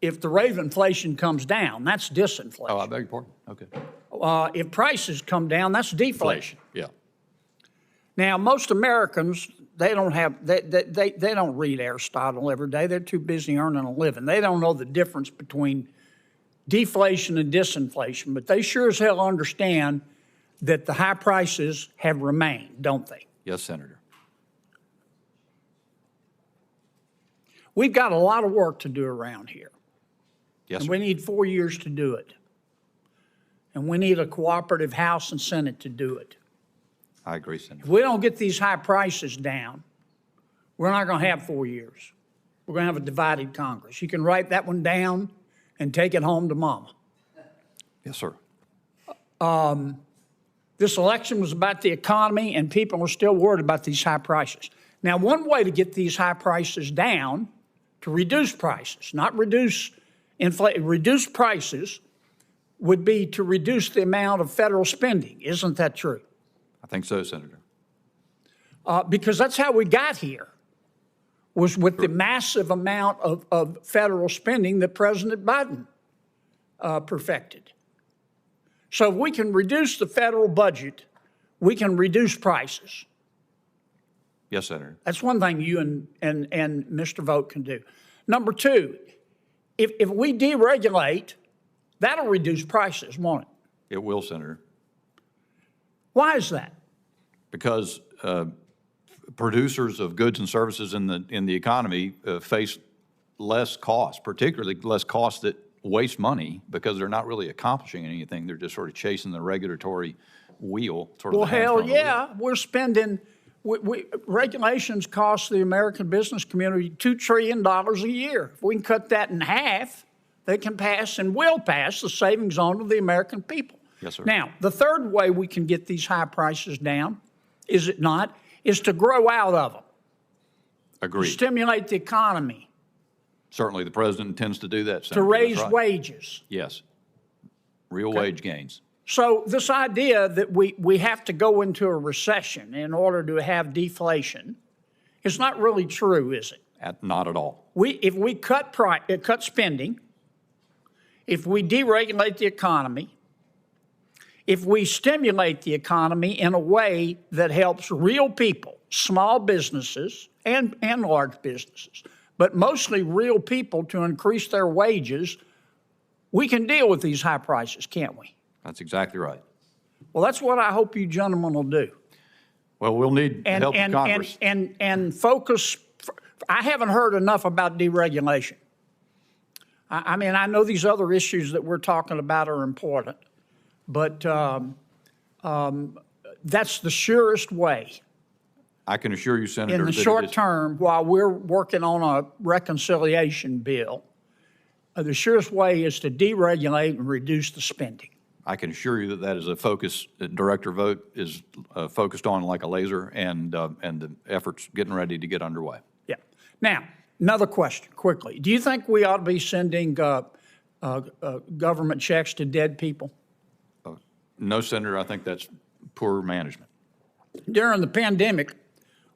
If the rate of inflation comes down, that's disinflation. Oh, I beg your pardon. Okay. If prices come down, that's deflation. Yeah. Now, most Americans, they don't read Aristotle every day. They're too busy earning a living. They don't know the difference between deflation and disinflation, but they sure as hell understand that the high prices have remained, don't they? Yes, Senator. We've got a lot of work to do around here. Yes, And sir. we need 4 years to do it. And we need a cooperative House and Senate to do it. I agree, Senator. If we don't get these high prices down, we're not going to have 4 years. We're going to have a divided Congress. You can write that one down and take it home to mama. Yes, sir. This election was about the economy, and people are still worried about these high prices. Now, one way to get these high prices down, to reduce prices, not reduce inflation, reduce prices, would be to reduce the amount of federal spending. Isn't that true? I think so, Senator. Because that's how we got here, was with the massive amount of federal spending that President Biden perfected. So if we can reduce the federal budget, we can reduce prices. Yes, Senator. That's one thing you and Mr. Vogt can do. Number two, if we deregulate, that'll reduce prices, won't it? It will, Senator. Why is that? Because producers of goods and services in the economy face less costs, particularly less costs that waste money because they're not really accomplishing anything. They're just sort of chasing the regulatory wheel. Sort of Well, the hamster hell on the wheel. yeah, we're spending. Regulations cost the American business community $2 trillion a year. If we can cut that in half, they can pass and will pass the savings on to the American people. Yes, sir. Now, the third way we can get these high prices down, is it not, is to grow out of them. Agreed. Stimulate the economy, Certainly, the president intends to do that, to Senator. raise That's right. wages. Yes. Real wage gains. So this idea that we have to go into a recession in order to have deflation is not really true, is it? Not at all. If we cut spending, if we deregulate the economy, if we stimulate the economy in a way that helps real people, small businesses and large businesses, but mostly real people to increase their wages, we can deal with these high prices, can't we? That's exactly right. Well, that's what I hope you gentlemen will do. Well, we'll need And, help and, of Congress. and focus, I haven't heard enough about deregulation. I mean, I know these other issues that we're talking about are important, but that's the surest way I can assure you, Senator, in the that it short is- term while we're working on a reconciliation bill. The surest way is to deregulate and reduce the spending. I can assure you that that is a focus that Director Vogt is focused on like a laser, and the effort's getting ready to get underway. Yeah. Now, another question, quickly. Do you think we ought to be sending government checks to dead people? No, Senator, I think that's poor management. During the pandemic,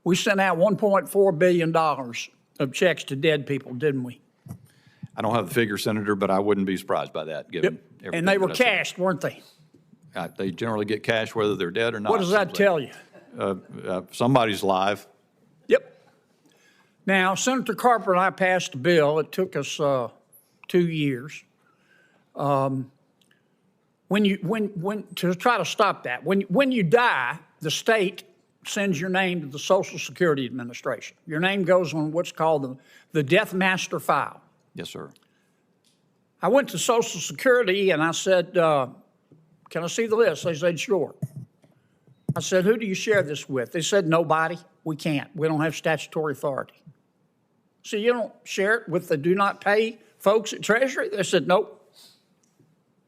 we sent out $1.4 billion of checks to dead people, didn't we? I don't have the figure, Senator, but I wouldn't be surprised by that, given everything And they were that I said. cashed, weren't they? They generally get cash whether they're dead or not. What does that tell you? Somebody's live. Yep. Now, Senator Carper and I passed a bill. It took us 2 years. To try to stop that, when you die, the state sends your name to the Social Security Administration. Your name goes on what's called the Death Master File. Yes, sir. I went to Social Security and I said, can I see the list? They said, sure. I said, who do you share this with? They said, nobody. We can't. We don't have statutory authority. So you don't share it with the do not pay folks at Treasury? They said, nope.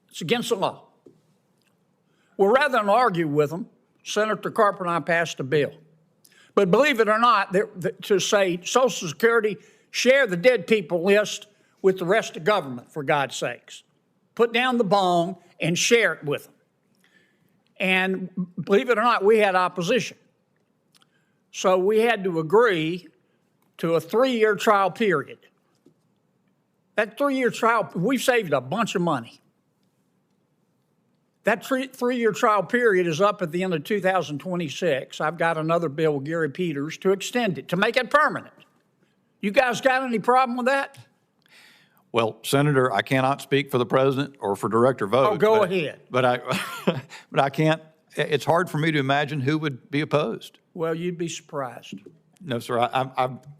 It's against the law. Well, rather than argue with them, Senator Carper and I passed a bill. But believe it or not, to say Social Security, share the dead people list with the rest of government, for God's sakes. Put down the bone and share it with them. And believe it or not, we had opposition. So we had to agree to a 3-year trial period. That 3-year trial, we've saved a bunch of money. That 3-year trial period is up at the end of 2026. I've got another bill with Gary Peters to extend it, to make it permanent. You guys got any problem with that? Well, Senator, I cannot speak for the president or for Director Vogt. Oh, go ahead. But I can't. It's hard for me to imagine who would be opposed. Well, you'd be surprised. No, sir.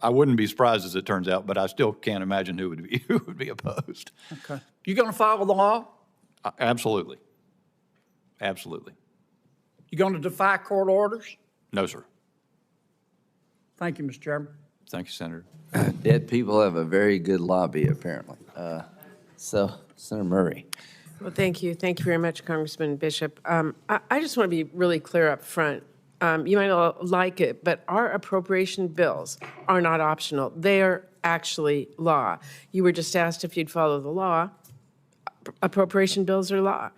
I wouldn't be surprised as it turns out, but I still can't imagine who would be opposed. Okay. You going to follow the law? Absolutely. Absolutely. You going to defy court orders? No, sir. Thank you, Mr. Chairman. Thank you, Senator. Dead people have a very good lobby, apparently. So, Senator Murray. Well, thank you. Thank you very much, Congressman Bishop. I just want to be really clear up front. You might not like it, but our appropriation bills are not optional. They are actually law. You were just asked if you'd follow the law. Appropriation bills are law.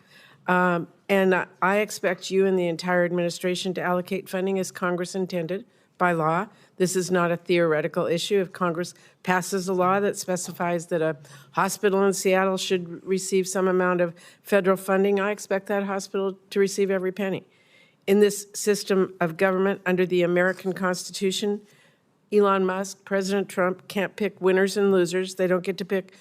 And I expect you and the entire administration to allocate funding as Congress intended by law. This is not a theoretical issue. If Congress passes a law that specifies that a hospital in Seattle should receive some amount of federal funding, I expect that hospital to receive every penny. In this system of government under the American Constitution, Elon Musk, President Trump can't pick winners and losers. They don't get to pick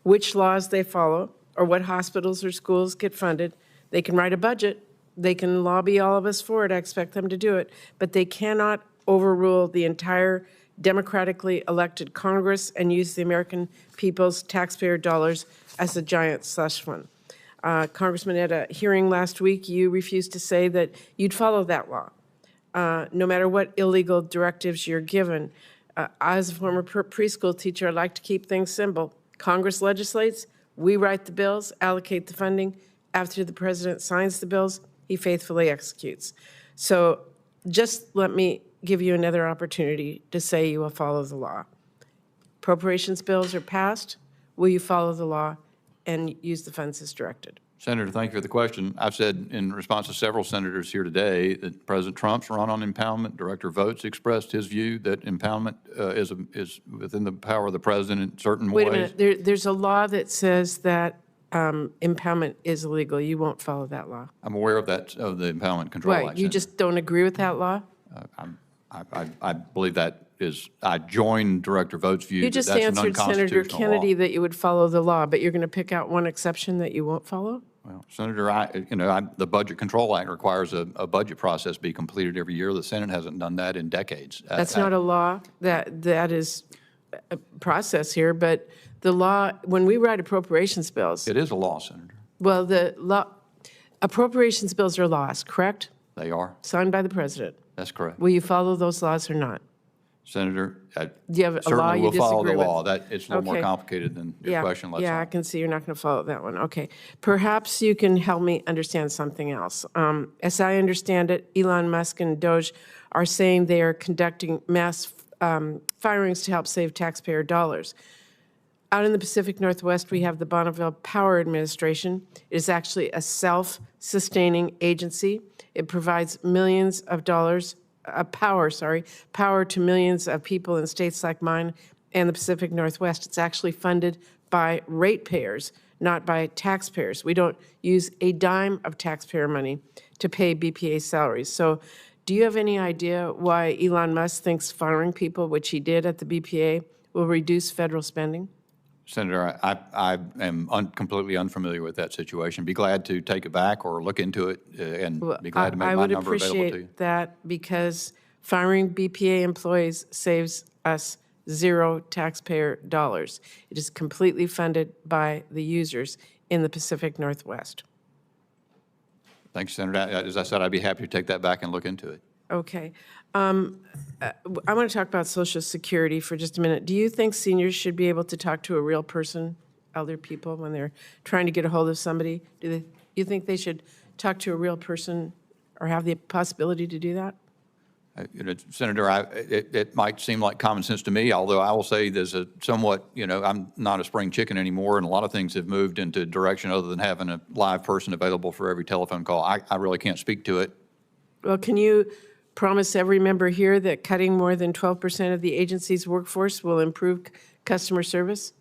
which laws they follow or what hospitals or schools get funded. They can write a budget. They can lobby all of us for it. I expect them to do it. But they cannot overrule the entire democratically elected Congress and use the American people's taxpayer dollars as a giant slush fund. Congressman, at a hearing last week, you refused to say that you'd follow that law, no matter what illegal directives you're given. As a former preschool teacher, I like to keep things simple. Congress legislates, we write the bills, allocate the funding. After the president signs the bills, he faithfully executes. So just let me give you another opportunity to say you will follow the law. Appropriations bills are passed. Will you follow the law and use the funds as directed? Senator, thank you for the question. I've said in response to several senators here today that President Trump's run on impoundment. Director Vogt's expressed his view that impoundment is within the power of the president in certain ways. Wait a minute. There's a law that says that impoundment is illegal. You won't follow that law. I'm aware of that, of the Impoundment Control Act. Right. You Senator. just don't agree with that law? I believe that I join Director Vogt's view You that just that's an answered Senator unconstitutional Kennedy law. that you would follow the law, but you're going to pick out one exception that you won't follow? Well, Senator, the Budget Control Act requires a budget process be completed every year. The Senate hasn't done that in decades. That's not a law. That is a process here, but the law, when we write appropriations bills, It is a law, Senator. well, the law, appropriations bills are laws, correct? They are. Signed by the president. That's correct. Will you follow those laws or not? Senator, Do you have a law certainly you will follow the disagree with? law. It's a little more Okay. complicated than your question lets Yeah, I on. can see you're not going to follow that one. Okay. Perhaps you can help me understand something else. As I understand it, Elon Musk and DOGE are saying they are conducting mass firings to help save taxpayer dollars. Out in the Pacific Northwest, we have the Bonneville Power Administration. It is actually a self-sustaining agency. It provides millions of dollars power to millions of people in states like mine and the Pacific Northwest. It's actually funded by ratepayers, not by taxpayers. We don't use a dime of taxpayer money to pay BPA salaries. So do you have any idea why Elon Musk thinks firing people, which he did at the BPA, will reduce federal spending? Senator, I am completely unfamiliar with that situation. Be glad to take it back or look into it and be glad to make my number available to you. I would appreciate that because firing BPA employees saves us zero taxpayer dollars. It is completely funded by the users in the Pacific Northwest. Thank you, Senator. As I said, I'd be happy to take that back and look into it. Okay. I want to talk about Social Security for just a minute. Do you think seniors should be able to talk to a real person, elder people, when they're trying to get a hold of somebody? Do you think they should talk to a real person or have the possibility to do that? Senator, it might seem like common sense to me, although I will say there's a somewhat, I'm not a spring chicken anymore, and a lot of things have moved into a direction other than having a live person available for every telephone call. I really can't speak to it. Well, can you promise every member here that cutting more than 12% of the agency's workforce will improve customer service?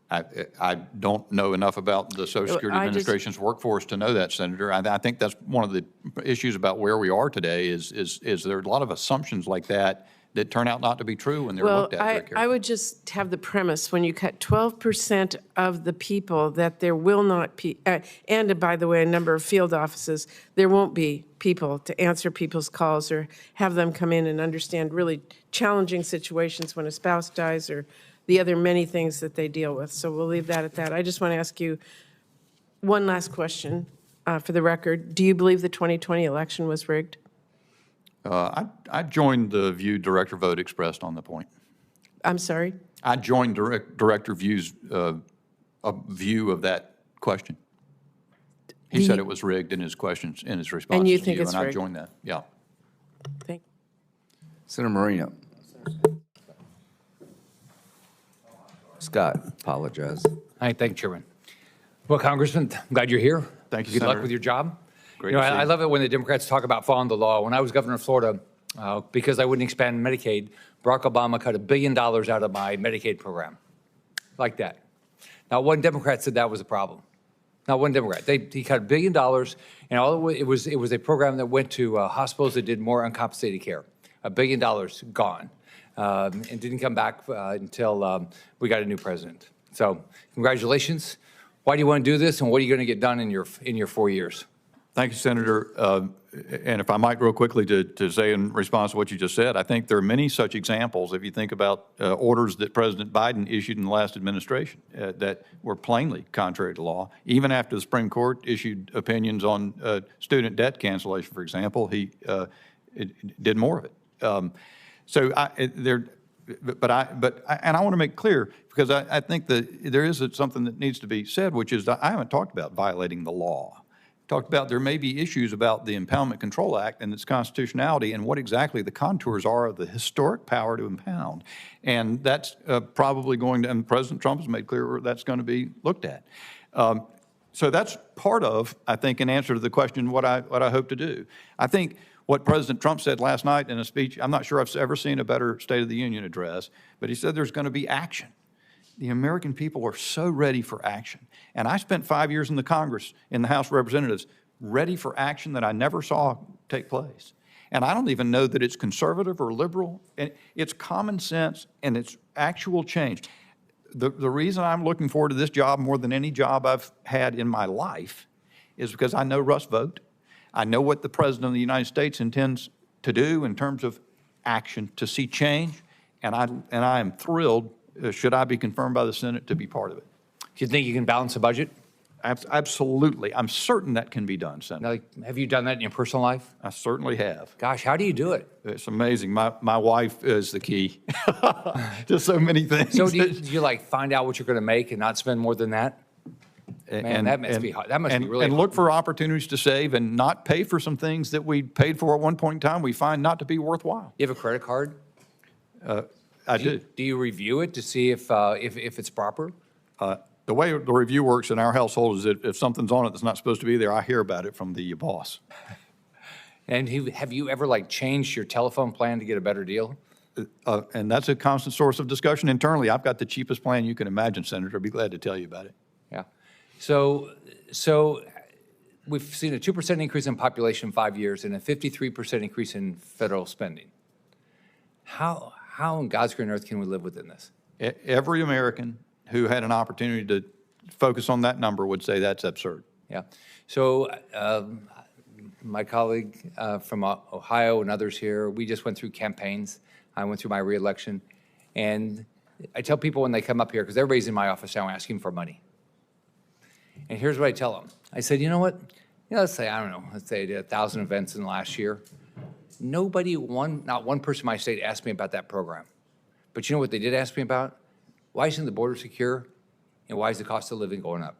I don't know enough about the Social Security Administration's workforce to know that, Senator. I think that's one of the issues about where we are today is there are a lot of assumptions like that that turn out not to be true when they're looked at very carefully. I would just have the premise, when you cut 12% of the people, that there will not be, and by the way, a number of field offices, there won't be people to answer people's calls or have them come in and understand really challenging situations when a spouse dies or the other many things that they deal with. So we'll leave that at that. I just want to ask you one last question for the record. Do you believe the 2020 election was rigged? I joined the view Director Vogt expressed on the point. I'm sorry? I joined Director View's view of that question. He said it was rigged in his questions, in his response you to think you, it's and I rigged? joined that. Yeah. Thank you. Senator Moreno. Scott, apologize. Hi, thank you, Chairman. Well, Congressman, I'm glad you're here. Thank you, Good luck Senator. with your job. Great You know, to see I you. love it when the Democrats talk about following the law. When I was governor of Florida, because I wouldn't expand Medicaid, Barack Obama cut $1 billion out of my Medicaid program, like that. Not one Democrat said that was a problem. Not one Democrat. He cut $1 billion, and it was a program that went to hospitals that did more uncompensated care. $1 billion gone, and didn't come back until we got a new president. So, congratulations. Why do you want to do this, and what are you going to get done in your 4 years? Thank you, Senator. And if I might real quickly to say in response to what you just said, I think there are many such examples if you think about orders that President Biden issued in the last administration that were plainly contrary to law. Even after the Supreme Court issued opinions on student debt cancellation, for example, he did more of it. And I want to make clear, because I think that there is something that needs to be said, which is that I haven't talked about violating the law. Talked about there may be issues about the Impoundment Control Act and its constitutionality and what exactly the contours are of the historic power to impound. And that's probably going to, and President Trump has made clear that's going to be looked at. So that's part of, I think, an answer to the question, what I hope to do. I think what President Trump said last night in a speech, I'm not sure I've ever seen a better State of the Union address, but he said there's going to be action. The American people are so ready for action. And I spent 5 years in the Congress, in the House of Representatives, ready for action that I never saw take place. And I don't even know that it's conservative or liberal. And it's common sense and it's actual change. The reason I'm looking forward to this job more than any job I've had in my life is because I know Russ Vogt. I know what the President of the United States intends to do in terms of action to see change. And I am thrilled, should I be confirmed by the Senate, to be part of it. Do you think you can balance a budget? Absolutely. I'm certain that can to Senator. Now, have you done that in your personal life? I certainly have. Gosh, how do you do it? It's amazing. My wife is the key to so many things. So do you like find out what you're going to make and not spend more than that? Man, that must be hard. That must be really And hard. look for opportunities to save and not pay for some things that we paid for at one point in time we find not to be worthwhile. You have a credit card? I do. Do you review it to see if it's proper? The way the review works in our household is that if something's on it that's not supposed to be there, I hear about it from the boss. And have you ever like changed your telephone plan to get a better deal? And that's a constant source of discussion internally. I've got the cheapest plan you can imagine, Senator. I'd be glad to tell you about it. Yeah. So we've seen a 2% increase in population in 5 years and a 53% increase in federal spending. How in God's green earth can we live within this? Every American who had an opportunity to focus on that number would say that's absurd. Yeah. So my colleague from Ohio and others here, we just went through campaigns. I went through my reelection. And I tell people when they come up here, because everybody's in my office now asking for money. And here's what I tell them. I said, you know what? Let's say, I don't know, let's say I did 1,000 events in the last year. Not one person in my state asked me about that program. But you know what they did ask me about? Why isn't the border secure? And why is the cost of living going up?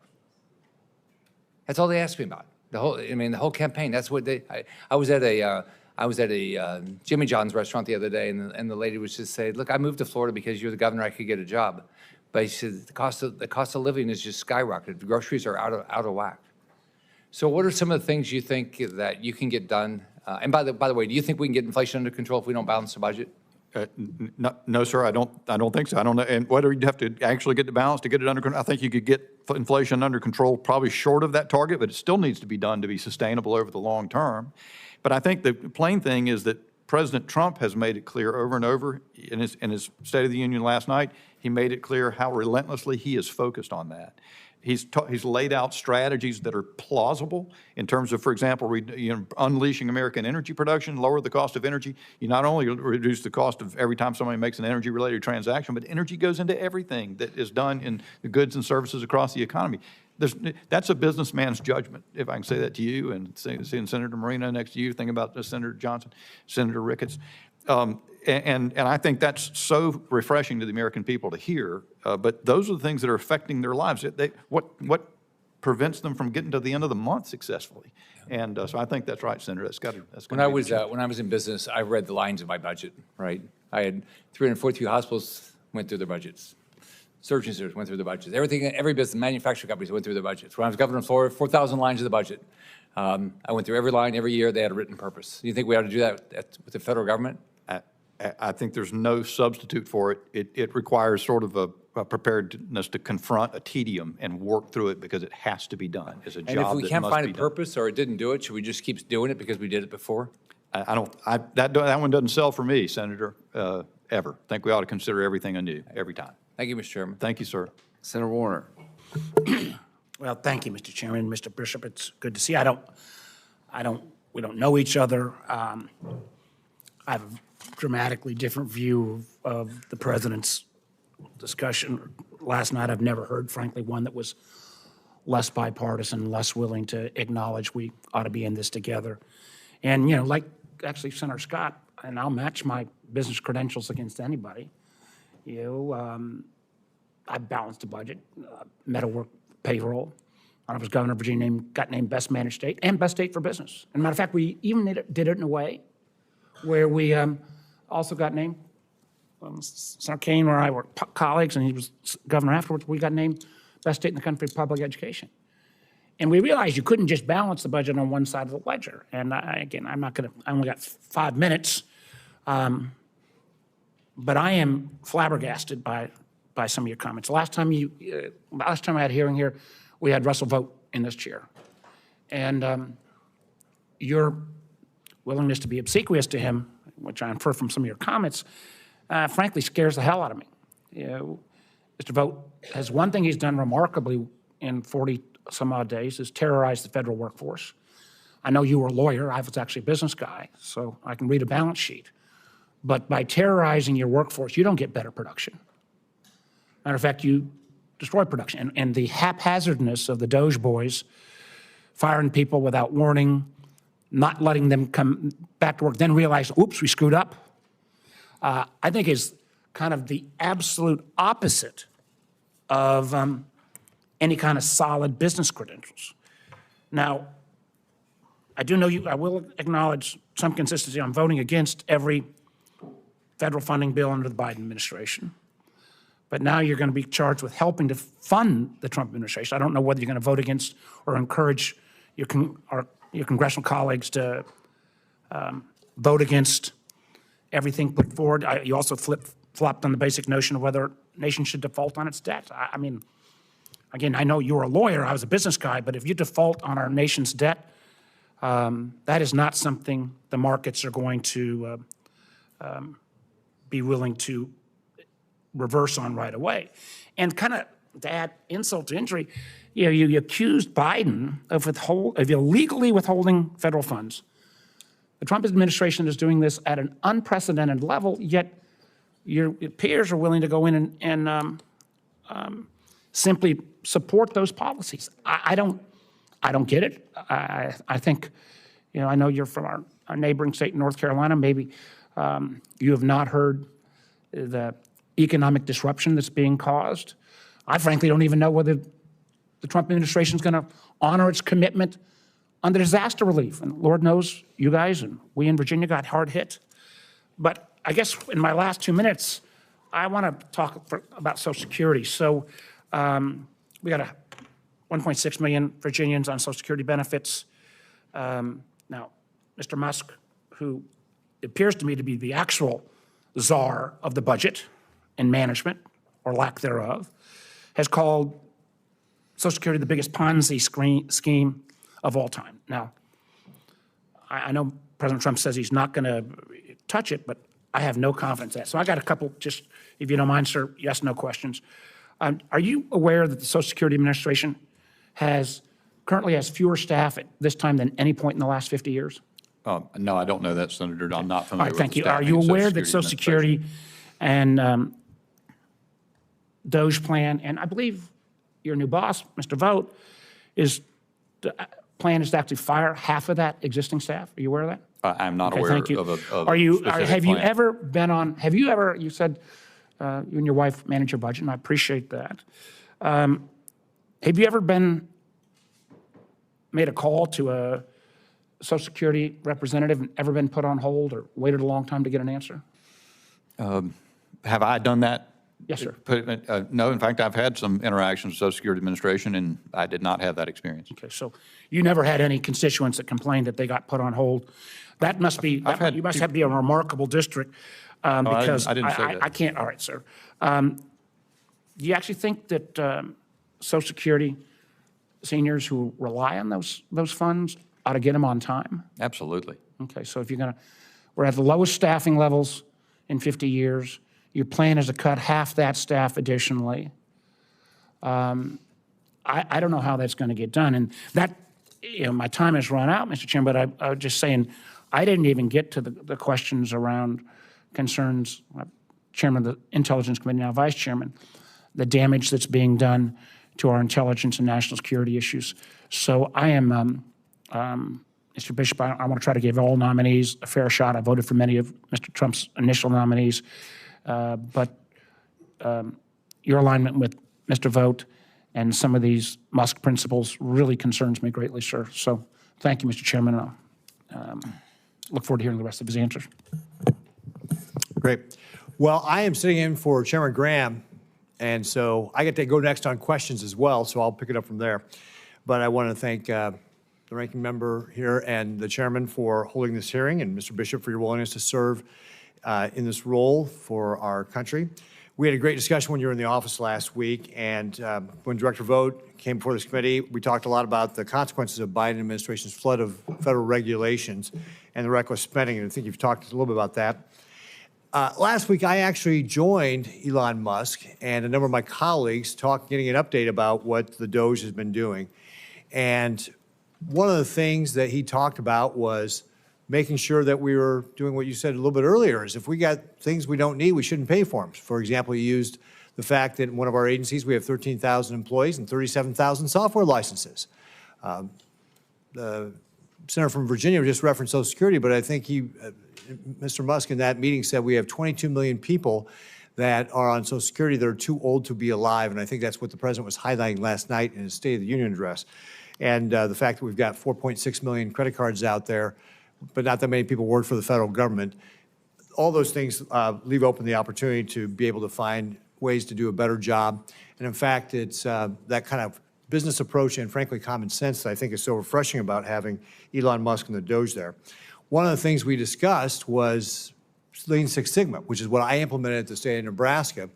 That's all they asked me about. The whole campaign. That's what I was at a Jimmy John's restaurant the other day, and the lady was just saying, "Look, I moved to Florida because you're the governor. I could get a job." But she said the cost of living is just skyrocketed. The groceries are out of whack. So, what are some of the things you think that you can get done? And by the way, do you think we can get inflation under control if we don't balance the budget? No, sir, I don't think so. I don't know. And whether you'd have to actually get the balance to get it under control, I think you could get inflation under control probably short of that target, but it still needs to be done to be sustainable over the long term. But I think the plain thing is that President Trump has made it clear over and over in his State of the Union last night. He made it clear how relentlessly he is focused on that. He's laid out strategies that are plausible in terms of, for example, unleashing American energy production, lower the cost of energy. You not only reduce the cost of every time somebody makes an energy-related transaction, but energy goes into everything that is done in the goods and services across the economy. That's a businessman's judgment, if I can say that to you, and seeing Senator Moreno next to you, think about Senator Johnson, Senator Ricketts. And I think that's so refreshing to the American people to hear. But those are the things that are affecting their lives. What prevents them from getting to the end of the month successfully? And so I think that's right, Senator. That's got to. When I was in business, I read the lines of my budget. Right, I had 342 hospitals went through their budgets. Surgeon centers went through their budgets. Every business, manufacturing companies went through their budgets. When I was governor of Florida, 4,000 lines of the budget. I went through every line every year. They had a written purpose. Do you think we ought to do that with the federal government? I think there's no substitute for it. It requires sort of a preparedness to confront a tedium and work through it because it has to be done. It's a job that must be done. And if we can't find a purpose or it didn't do it, should we just keep doing it because we did it before? That one doesn't sell for me, Senator, ever. I think we ought to consider everything anew every time. Thank you, Mr. Chairman. Thank you, sir. Senator Warner. Well, thank you, Mr. Chairman. Mr. Bishop, it's good to see you. We don't know each other. I have a dramatically different view of the president's discussion last night. I've never heard, frankly, one that was less bipartisan, less willing to acknowledge we ought to be in this together. And, like actually Senator Scott, and I'll match my business credentials against anybody. I balanced the budget, metal work, payroll. When I was governor of Virginia, got named best managed state and best state for business. As a matter of fact, we even did it in a way where we also got named, Senator Kane, where I were colleagues, and he was governor afterwards, we got named best state in the country for public education. And we realized you couldn't just balance the budget on one side of the ledger. And I only got 5 minutes, but I am flabbergasted by some of your comments. Last time I had a hearing here, we had Russell Vogt in this chair. And willingness to be obsequious to him, which I infer from some of your comments, frankly scares the hell out of me. You know, Mr. Vogt has one thing he's done remarkably in 40 some odd days is terrorize the federal workforce. I know you were a lawyer. I was actually a business guy, so I can read a balance sheet. But by terrorizing your workforce, you don't get better production. Matter of fact, you destroy production. And the haphazardness of the DOGE boys firing people without warning, not letting them come back to work, then realize, oops, we screwed up, I think is kind of the absolute opposite of any kind of solid business credentials. Now, I do know I will acknowledge some consistency. I'm voting against every federal funding bill under the Biden administration. But now you're going to be charged with helping to fund the Trump administration. I don't know whether you're going to vote against or encourage your congressional colleagues to vote against everything put forward. You also flopped on the basic notion of whether a nation should default on its debt. I mean, again, I know you were a lawyer, I was a business guy, but if you default on our nation's debt, that is not something the markets are going to be willing to reverse on right away. And kind of to add insult to injury, you know, you accused Biden of illegally withholding federal funds. The Trump administration is doing this at an unprecedented level, yet your peers are willing to go in and simply support those policies. I don't get it. I think, you know, I know you're from our neighboring state, North Carolina. Maybe you have not heard the economic disruption that's being caused. I frankly don't even know whether the Trump administration is going to honor its commitment on the disaster relief. And Lord knows you guys and we in Virginia got hard hit. But I guess in my last 2 minutes, I want to talk about Social Security. So we got 1.6 million Virginians on Social Security benefits. Now, Mr. Musk, who appears to me to be the actual czar of the budget and management, or lack thereof, has called Social Security the biggest Ponzi scheme of all time. Now, I know President Trump says he's not going to touch it, but I have no confidence in that. So I got a couple, just if you don't mind, sir, yes, no questions. Are you aware that the Social Security Administration currently has fewer staff at this time than any point in the last 50 years? No, I don't know that, Senator. I'm not All familiar right, with thank the you. Are staffing you of aware that Social Security and DOGE plan, and I believe your new boss, Mr. Vogt, plan is to actually fire half of that existing staff? Are you aware of that? I'm not Okay, aware thank you. of a Have specific you plan. ever been on, you said you and your wife manage your budget, and I appreciate that. Have you ever made a call to a Social Security representative and ever been put on hold or waited a long time to get an answer? Have I done that? Yes, sir. No, in fact, I've had some interactions with Social Security Administration, and I did not have that experience. Okay, so you never had any constituents that complained that they got put on hold. That must be, you must have to be a remarkable district because I didn't say that. I can't, all right, sir. Do you actually think that Social Security seniors who rely on those funds ought to get them on time? Absolutely. Okay, so if we're at the lowest staffing levels in 50 years, your plan is to cut half that staff additionally. I don't know how that's going to get done. And that, my time has run out, Mr. Chairman, but I was just saying, I didn't even get to the questions around concerns, Chairman of the Intelligence Committee, now Vice Chairman, the damage that's being done to our intelligence and national security issues. So I am, Mr. Bishop, I want to try to give all nominees a fair shot. I voted for many of Mr. Trump's initial nominees. But your alignment with Mr. Vogt and some of these Musk principles really concerns me greatly, sir. So thank you, Mr. Chairman. I'll look forward to hearing the rest of his answers. Great. Well, I am sitting in for Chairman Graham, and so I get to go next on questions as well, so I'll pick it up from there. But I want to thank the ranking member here and the chairman for holding this hearing, and Mr. Bishop for your willingness to serve in this role for our country. We had a great discussion when you were in the office last week, and when Director Vogt came before this committee, we talked a lot about the consequences of Biden administration's flood of federal regulations and the reckless spending, and I think you've talked a little bit about that. Last week, I actually joined Elon Musk and a number of my colleagues getting an update about what the DOGE has been doing. And one of the things that he talked about was making sure that we were doing what you said a little bit earlier, is if we got things we don't need, we shouldn't pay for them. For example, he used the fact that in one of our agencies, we have 13,000 employees and 37,000 software licenses. The Senator from Virginia just referenced Social Security, but I think Mr. Musk in that meeting said we have 22 million people that are on Social Security that are too old to be alive, and I think that's what the President was highlighting last night in his State of the Union address. And the fact that we've got 4.6 million credit cards out there, but not that many people work for the federal government. All those things leave open the opportunity to be able to find ways to do a better job. And in fact, it's that kind of business approach and frankly common sense that I think is so refreshing about having Elon Musk and the DOGE there. One of the things we discussed was Lean Six Sigma, which is what I implemented at the state of Nebraska.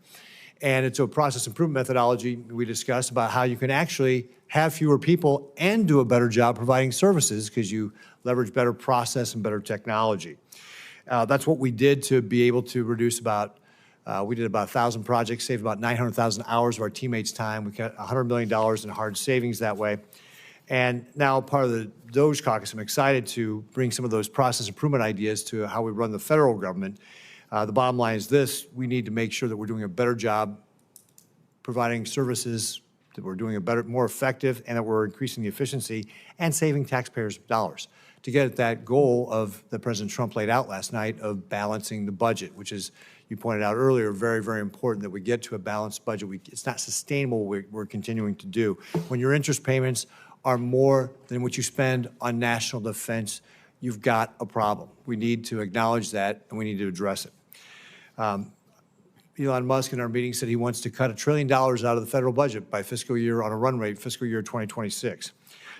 And it's a process improvement methodology we discussed about how you can actually have fewer people and do a better job providing services because you leverage better process and better technology. That's what we did to be able to reduce we did about 1,000 projects, saved about 900,000 hours of our teammates' time. We got $100 million in hard savings that way. And now part of the DOGE caucus, I'm excited to bring some of those process improvement ideas to how we run the federal government. The bottom line is this: we need to make sure that we're doing a better job providing services, that we're doing more effective, and that we're increasing the efficiency and saving taxpayers dollars to get at that goal of that President Trump laid out last night of balancing the budget, which is, you pointed out earlier, very, very important that we get to a balanced budget. It's not sustainable what we're continuing to do. When your interest payments are more than what you spend on national defense, you've got a problem. We need to acknowledge that, and we need to address it. Elon Musk in our meeting said he wants to cut $1 trillion out of the federal budget by fiscal year on a run rate, fiscal year 2026.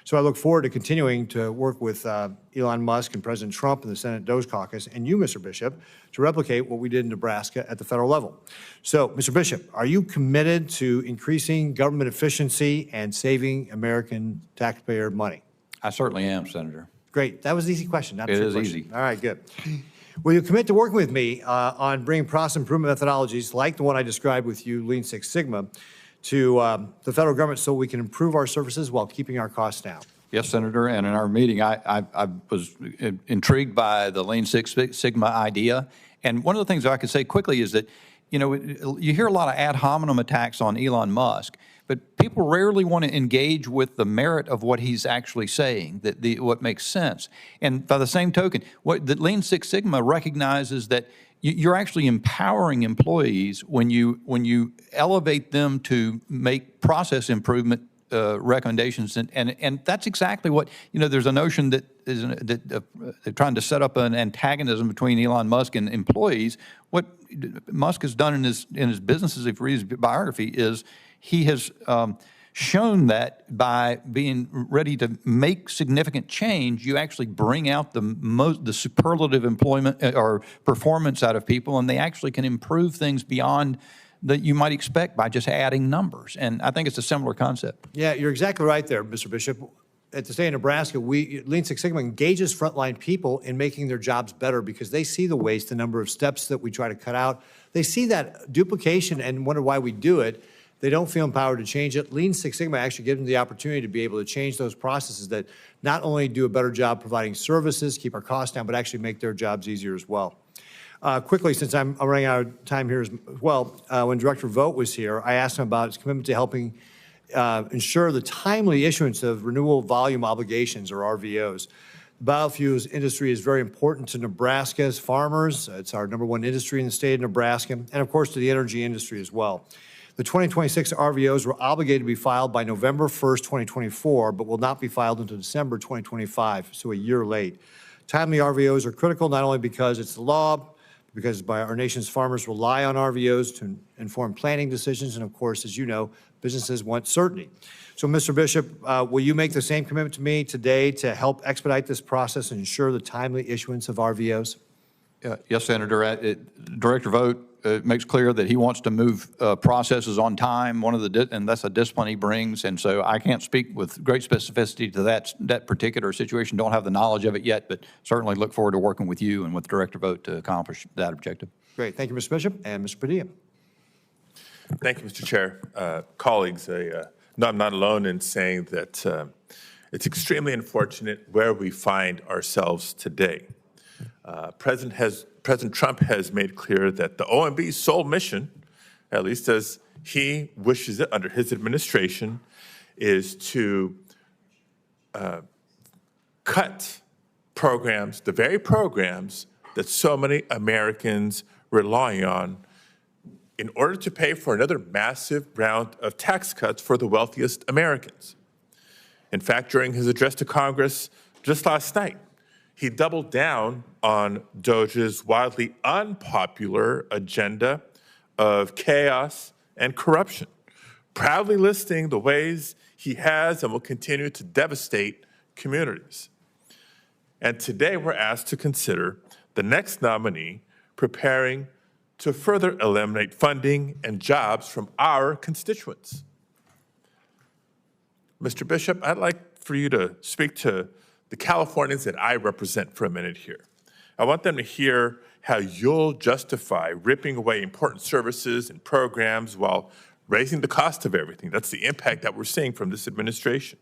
So I look forward to continuing to work with Elon Musk and President Trump and the Senate DOGE caucus and you, Mr. Bishop, to replicate what we did in Nebraska at the federal level. So, Mr. Bishop, are you committed to increasing government efficiency and saving American taxpayer money? I certainly am, Senator. Great. That was an easy question. Not a trick question. Easy. All right, good. Will you commit to working with me on bringing process improvement methodologies like the one I described with you, Lean Six Sigma, to the federal government so we can improve our services while keeping our costs down? Yes, Senator, and in our meeting, I was intrigued by the Lean Six Sigma idea. And one of the things I could say quickly is that, you know, you hear a lot of ad hominem attacks on Elon Musk, but people rarely want to engage with the merit of what he's actually saying, what makes sense. And by the same token, the Lean Six Sigma recognizes that you're actually empowering employees when you elevate them to make process improvement recommendations, and that's exactly what, you know, there's a notion that they're trying to set up an antagonism between Elon Musk and employees. What Musk has done in his businesses, if you read his biography, is he has shown that by being ready to make significant change, you actually bring out the superlative employment or performance out of people, and they actually can improve things beyond that you might expect by just adding numbers. And I think it's a similar concept. Yeah, you're exactly right there, Mr. Bishop. At the state of Nebraska, Lean Six Sigma engages frontline people in making their jobs better because they see the waste, the number of steps that we try to cut out. They see that duplication and wonder why we do it. They don't feel empowered to change it. Lean Six Sigma actually gives them the opportunity to be able to change those processes that not only do a better job providing services, keep our costs down, but actually make their jobs easier as well. Quickly, since I'm running out of time here as well, when Director Vogt was here, I asked him about his commitment to helping ensure the timely issuance of renewable volume obligations, or RVOs. The biofuels industry is very important to Nebraska's farmers. It's our #1 industry in the state of Nebraska, and of course to the energy industry as well. The 2026 RVOs were obligated to be filed by November 1st, 2024, but will not be filed until December 2025, so a year late. Timely RVOs are critical not only because it's the law, because our nation's farmers rely on RVOs to inform planning decisions, and of course, as you know, businesses want certainty. So, Mr. Bishop, will you make the same commitment to me today to help expedite this process and ensure the timely issuance of RVOs? Yes, Senator. Director Vogt makes clear that he wants to move processes on time. And that's a discipline he brings. And so I can't speak with great specificity to that particular situation. Don't have the knowledge of it yet, but certainly look forward to working with you and with Director Vogt to accomplish that objective. Great. Thank you, Mr. Bishop. And Mr. Padilla. Thank you, Mr. Chair. Colleagues, no, I'm not alone in saying that it's extremely unfortunate where we find ourselves today. President Trump has made clear that the OMB's sole mission, at least as he wishes it under his administration, is to cut programs, the very programs that so many Americans rely on in order to pay for another massive round of tax cuts for the wealthiest Americans. In fact, during his address to Congress just last night, he doubled down on DOGE's wildly unpopular agenda of chaos and corruption, proudly listing the ways he has and will continue to devastate communities. And today we're asked to consider the next nominee preparing to further eliminate funding and jobs from our constituents. Mr. Bishop, I'd like for you to speak to the Californians that I represent for a minute here. I want them to hear how you'll justify ripping away important services and programs while raising the cost of everything. That's the impact that we're seeing from this administration.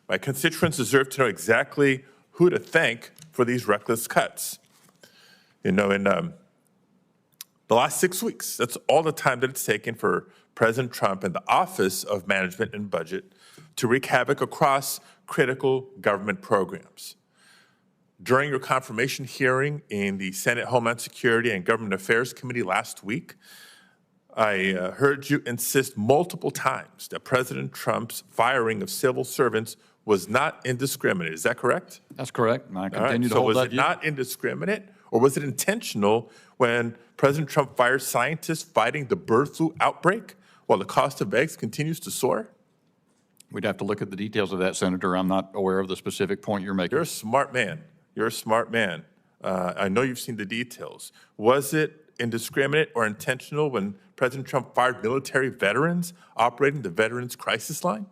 My constituents deserve to know exactly who to thank for these reckless cuts. You know, in the last 6 weeks, that's all the time that it's taken for President Trump and the Office of Management and Budget to wreak havoc across critical government programs. During your confirmation hearing in the Senate Homeland Security and Government Affairs Committee last week, I heard you insist multiple times that President Trump's firing of civil servants was not indiscriminate. Is that correct? That's correct. And I continue to so hold that was it not indiscriminate, or was it intentional when President Trump fired scientists fighting the bird flu outbreak while the cost of eggs continues to soar? We'd have to look at the details of that, Senator. I'm not aware of the specific point you're making. You're a smart man. You're a smart man. I know you've seen the details. Was it indiscriminate or intentional when President Trump fired military veterans operating the Veterans Crisis Line?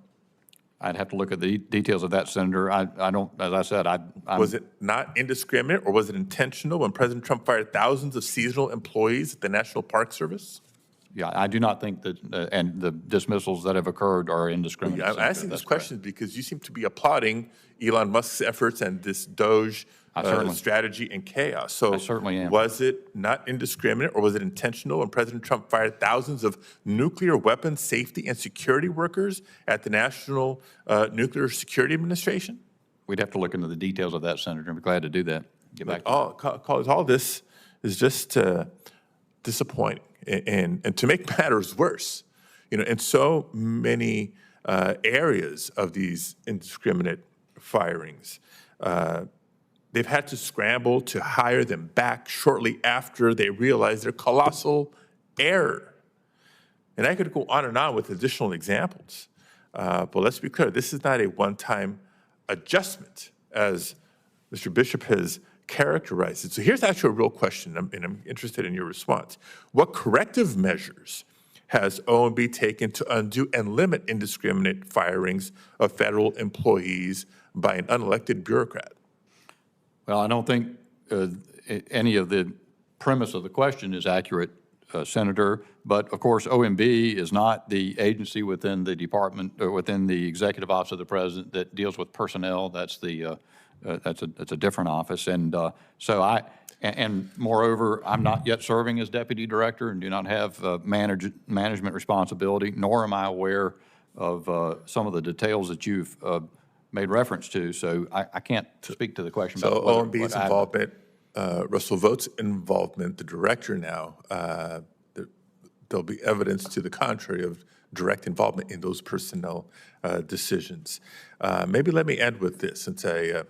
I'd have to look at the details of that, Senator. I don't, as I said, Was it not indiscriminate or was it intentional when President Trump fired thousands of seasonal employees at the National Park Service? Yeah, I do not think that, and the dismissals that have occurred are indiscriminate. I'm asking these questions because you seem to be applauding Elon Musk's efforts and this DOGE strategy and chaos. So I certainly am. Was it not indiscriminate or was it intentional when President Trump fired thousands of nuclear weapons safety and security workers at the National Nuclear Security Administration? We'd have to look into the details of that, Senator. I'd be glad to do that. Get back to all this is just disappointing. And to make matters worse, you know, in so many areas of these indiscriminate firings, they've had to scramble to hire them back shortly after they realize their colossal error. And I could go on and on with additional examples. But let's be clear, this is not a one-time adjustment, as Mr. Bishop has characterized it. So here's actually a real question, and I'm interested in your response. What corrective measures has OMB taken to undo and limit indiscriminate firings of federal employees by an unelected bureaucrat? Well, I don't think any of the premise of the question is accurate, Senator. But of course, OMB is not the agency within the department or within the Executive Office of the President that deals with personnel. That's the that's a different office. And and moreover, I'm not yet serving as deputy director and do not have management responsibility, nor am I aware of some of the details that you've made reference to. So I can't speak to the question about OMB's involvement, Russell Vogt's involvement, the director now, there'll be evidence to the contrary of direct involvement in those personnel decisions. Maybe let me end with this, since I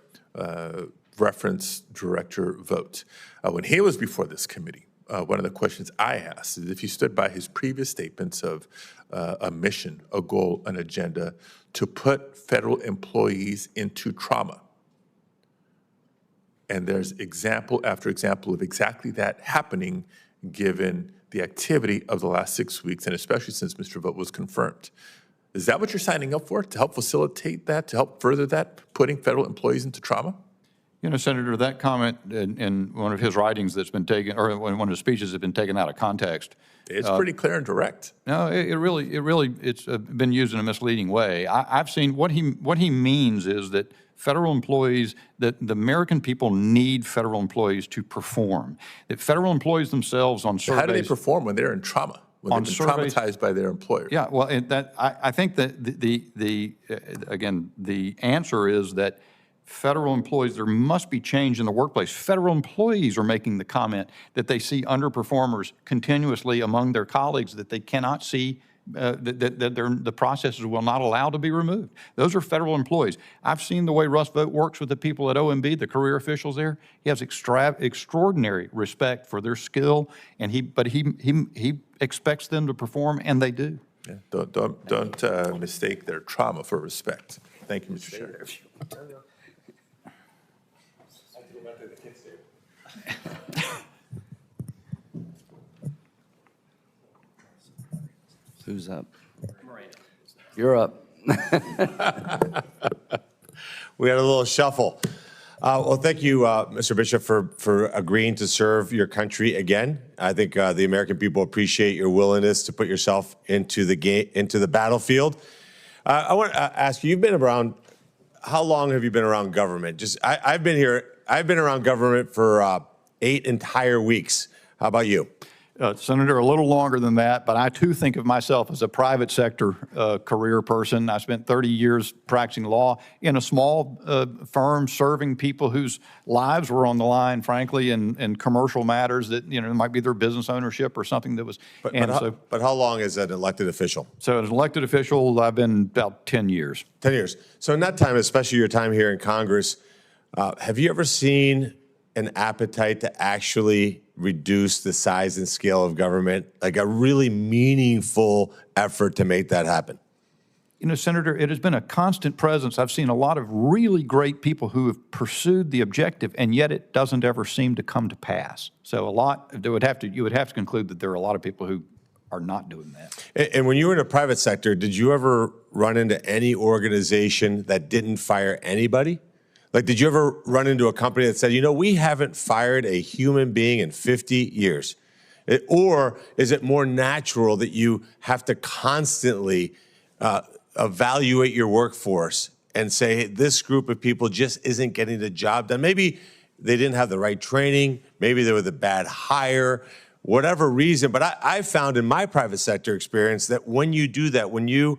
reference Director Vogt. When he was before this committee, one of the questions I asked is if he stood by his previous statements of a mission, a goal, an agenda to put federal employees into trauma. And there's example after example of exactly that happening given the activity of the last 6 weeks, and especially since Mr. Vogt was confirmed. Is that what you're signing up for, to help facilitate that, to help further that, putting federal employees into trauma? You know, Senator, that comment in one of his writings that's been taken, or in one of his speeches has been taken out of context. It's pretty clear and direct. No, it's been used in a misleading way. I've seen what he means is that federal employees, that the American people need federal employees to perform. That federal employees themselves on surveys. How do they perform when they're in trauma, when they've been surveys, traumatized by their employer? Yeah, well, I think that again, the answer is that federal employees, there must be change in the workplace. Federal employees are making the comment that they see underperformers continuously among their colleagues, that they cannot see, that the processes will not allow to be removed. Those are federal employees. I've seen the way Russ Vogt works with the people at OMB, the career officials there. He has extraordinary respect for their skill, and he expects them to perform, and they do. Yeah, don't mistake their trauma for respect. Thank you, Mr. Chair. Who's up? You're up. We had a little shuffle. Well, thank you, Mr. Bishop, for agreeing to serve your country again. I think the American people appreciate your willingness to put yourself into the battlefield. I want to ask you, you've been around, how long have you been around government? I've been around government for 8 entire weeks. How about you? Senator, a little longer than that, but I too think of myself as a private sector career person. I spent 30 years practicing law in a small firm, serving people whose lives were on the line, frankly, in commercial matters that, you know, might be their business ownership or something that was. But how long as an elected official? So as an elected official, I've been about 10 years. 10 years. So in that time, especially your time here in Congress, have you ever seen an appetite to actually reduce the size and scale of government, like a really meaningful effort to make that happen? You know, Senator, it has been a constant presence. I've seen a lot of really great people who have pursued the objective, and yet it doesn't ever seem to come to pass. So you would have to conclude that there are a lot of people who are not doing that. And when you were in the private sector, did you ever run into any organization that didn't fire anybody? Like, did you ever run into a company that said, you know, we haven't fired a human being in 50 years? Or is it more natural that you have to constantly evaluate your workforce and say, hey, this group of people just isn't getting the job done? Maybe they didn't have the right training. Maybe they were the bad hire, whatever reason. But I found in my private sector experience that when you do that, when you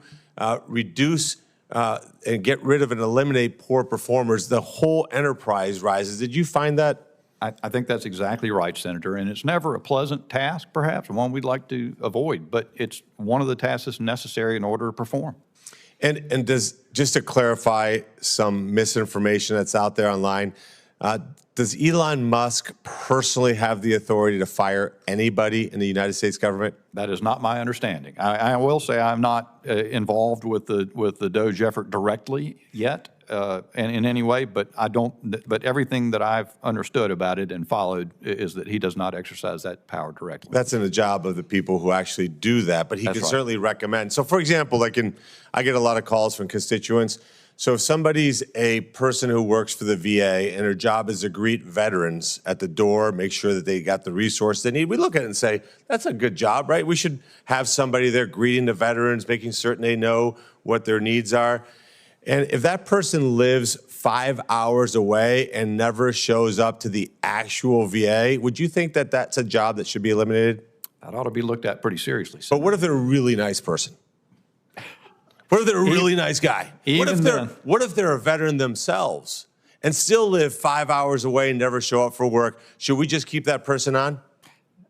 reduce and get rid of and eliminate poor performers, the whole enterprise rises. Did you find that? I think that's exactly right, Senator. And it's never a pleasant task, perhaps, one we'd like to avoid, but it's one of the tasks that's necessary in order to perform. And just to clarify some misinformation that's out there online, does Elon Musk personally have the authority to fire anybody in the United States government? That is not my understanding. I will say I'm not involved with the DOGE effort directly yet, in any way, but But everything that I've understood about it and followed is that he does not exercise that power directly. That's in the job of the people who actually do that, but he can certainly recommend. So, for example, I get a lot of calls from constituents. So if somebody's a person who works for the VA and her job is to greet veterans at the door, make sure that they got the resource they need, we look at it and say, that's a good job, right? We should have somebody there greeting the veterans, making certain they know what their needs are. And if that person lives 5 hours away and never shows up to the actual VA, would you think that that's a job that should be eliminated? That ought to be looked at pretty seriously. But what if they're a really nice person? What if they're a really nice guy? What if they're a veteran themselves and still live 5 hours away and never show up for work? Should we just keep that person on?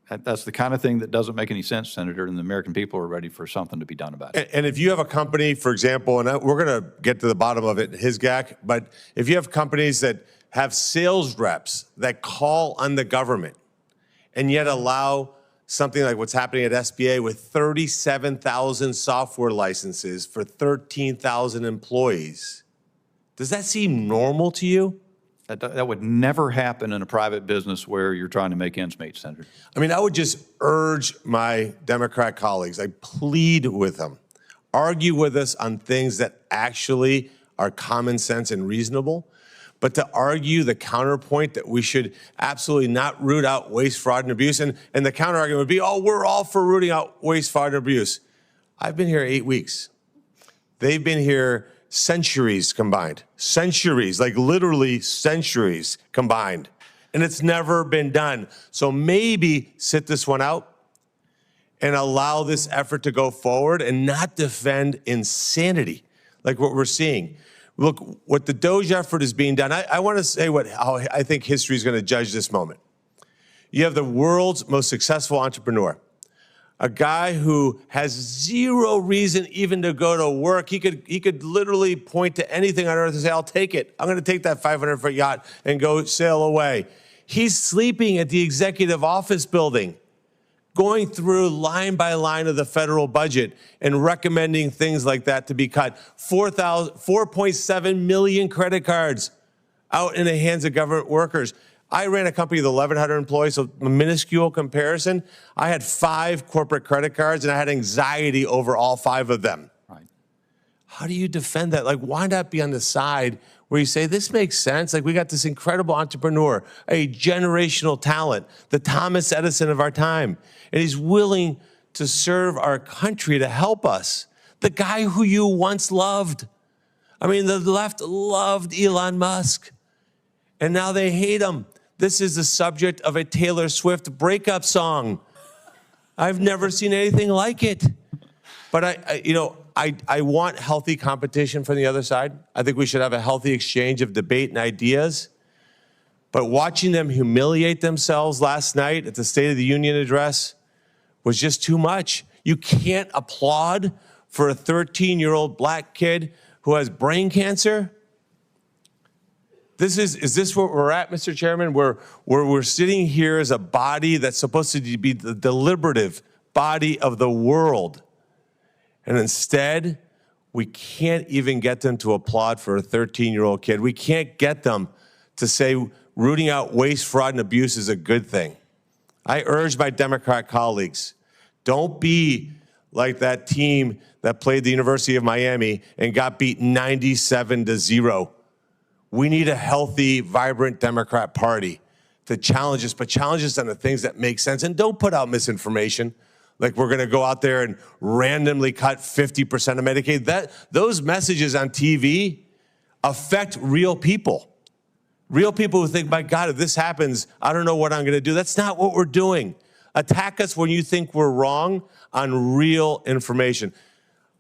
That's the kind of thing that doesn't make any sense, Senator, and the American people are ready for something to be done about it. And if you have a company, for example, and we're going to get to the bottom of it in his GAC, but if you have companies that have sales reps that call on the government and yet allow something like what's happening at SBA with 37,000 software licenses for 13,000 employees. Does that seem normal to you? That would never happen in a private business where you're trying to make ends meet, Senator. I mean, I would just urge my Democrat colleagues, I plead with them, argue with us on things that actually are common sense and reasonable. But to argue the counterpoint that we should absolutely not root out waste, fraud, and abuse, and the counterargument would be, oh, we're all for rooting out waste, fraud, and abuse. I've been here 8 weeks. They've been here centuries combined. Centuries, like literally centuries combined. And it's never been done. So maybe sit this one out and allow this effort to go forward and not defend insanity like what we're seeing. Look, what the DOGE effort is being done, I want to say how I think history is going to judge this moment. You have the world's most successful entrepreneur, a guy who has zero reason even to go to work. He could literally point to anything on earth and say, I'll take it. I'm going to take that 500-foot yacht and go sail away. He's sleeping at the executive office building, going through line by line of the federal budget and recommending things like that to be cut. 4.7 million credit cards out in the hands of government workers. I ran a company with 1,100 employees, so a minuscule comparison. I had 5 corporate credit cards, and I had anxiety over all 5 of them. Right. How do you defend that? Like, why not be on the side where you say, this makes sense? Like, we got this incredible entrepreneur, a generational talent, the Thomas Edison of our time, and he's willing to serve our country to help us. The guy who you once loved. I mean, the left loved Elon Musk, and now they hate him. This is the subject of a Taylor Swift breakup song. I've never seen anything like it. But I want healthy competition from the other side. I think we should have a healthy exchange of debate and ideas. But watching them humiliate themselves last night at the State of the Union address was just too much. You can't applaud for a 13-year-old black kid who has brain cancer. Is this where we're at, Mr. Chairman? Where we're sitting here as a body that's supposed to be the deliberative body of the world. And instead, we can't even get them to applaud for a 13-year-old kid. We can't get them to say rooting out waste, fraud, and abuse is a good thing. I urge my Democrat colleagues, don't be like that team that played the University of Miami and got beat 97-0. We need a healthy, vibrant Democrat Party to challenge us, but challenge us on the things that make sense. And don't put out misinformation, like we're going to go out there and randomly cut 50% of Medicaid. Those messages on TV affect real people. Real people who think, my God, if this happens, I don't know what I'm going to do. That's not what we're doing. Attack us when you think we're wrong on real information.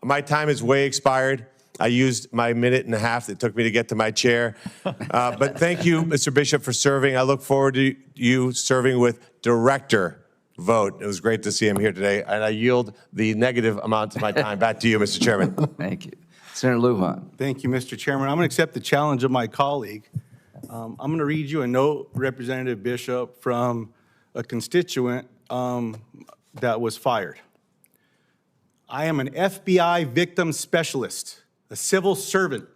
My time is way expired. I used my minute and a half that took me to get to my chair. But thank you, Mr. Bishop, for serving. I look forward to you serving with director vote. It was great to see him here today. And I yield the negative amount of my time back to you, Mr. Chairman. Thank you. Senator Lujan. Thank you, Mr. Chairman. I'm going to accept the challenge of my colleague. I'm going to read you a note, Representative Bishop, from a constituent that was fired. I am an FBI victim specialist, a civil servant,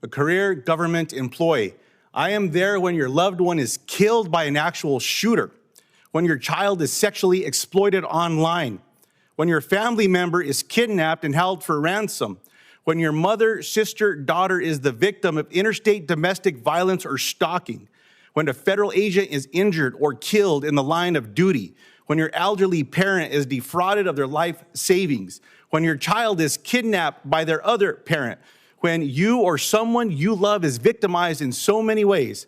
a career government employee. I am there when your loved one is killed by an actual shooter, when your child is sexually exploited online, when your family member is kidnapped and held for ransom, when your mother, sister, daughter is the victim of interstate domestic violence or stalking, when a federal agent is injured or killed in the line of duty, when your elderly parent is defrauded of their life savings, when your child is kidnapped by their other parent, when you or someone you love is victimized in so many ways.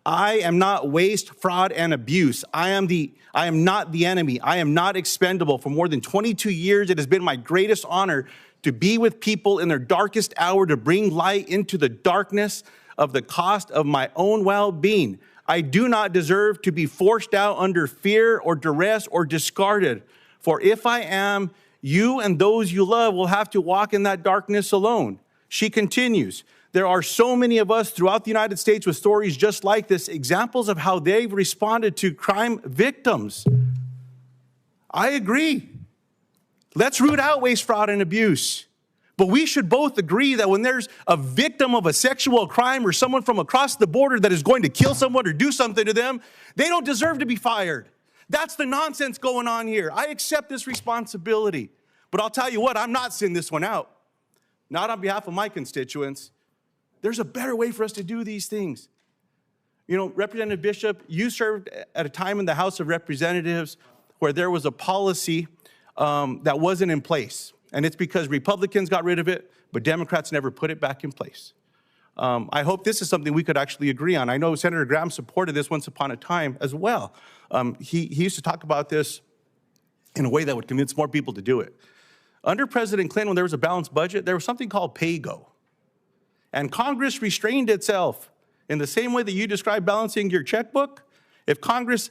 I am not waste, fraud, and abuse. I am not the enemy. I am not expendable. For more than 22 years, it has been my greatest honor to be with people in their darkest hour, to bring light into the darkness of the cost of my own well-being. I do not deserve to be forced out under fear or duress or discarded. For if I am, you and those you love will have to walk in that darkness alone. She continues, there are so many of us throughout the United States with stories just like this, examples of how they've responded to crime victims. I agree. Let's root out waste, fraud, and abuse. But we should both agree that when there's a victim of a sexual crime or someone from across the border that is going to kill someone or do something to them, they don't deserve to be fired. That's the nonsense going on here. I accept this responsibility. But I'll tell you what, I'm not sending this one out. Not on behalf of my constituents. There's a better way for us to do these things. You know, Representative Bishop, you served at a time in the House of Representatives where there was a policy that wasn't in place. And it's because Republicans got rid of it, but Democrats never put it back in place. I hope this is something we could actually agree on. I know Senator Graham supported this once upon a time as well. He used to talk about this in a way that would convince more people to do it. Under President Clinton, when there was a balanced budget, there was something called pay-go. And Congress restrained itself in the same way that you described balancing your checkbook. If Congress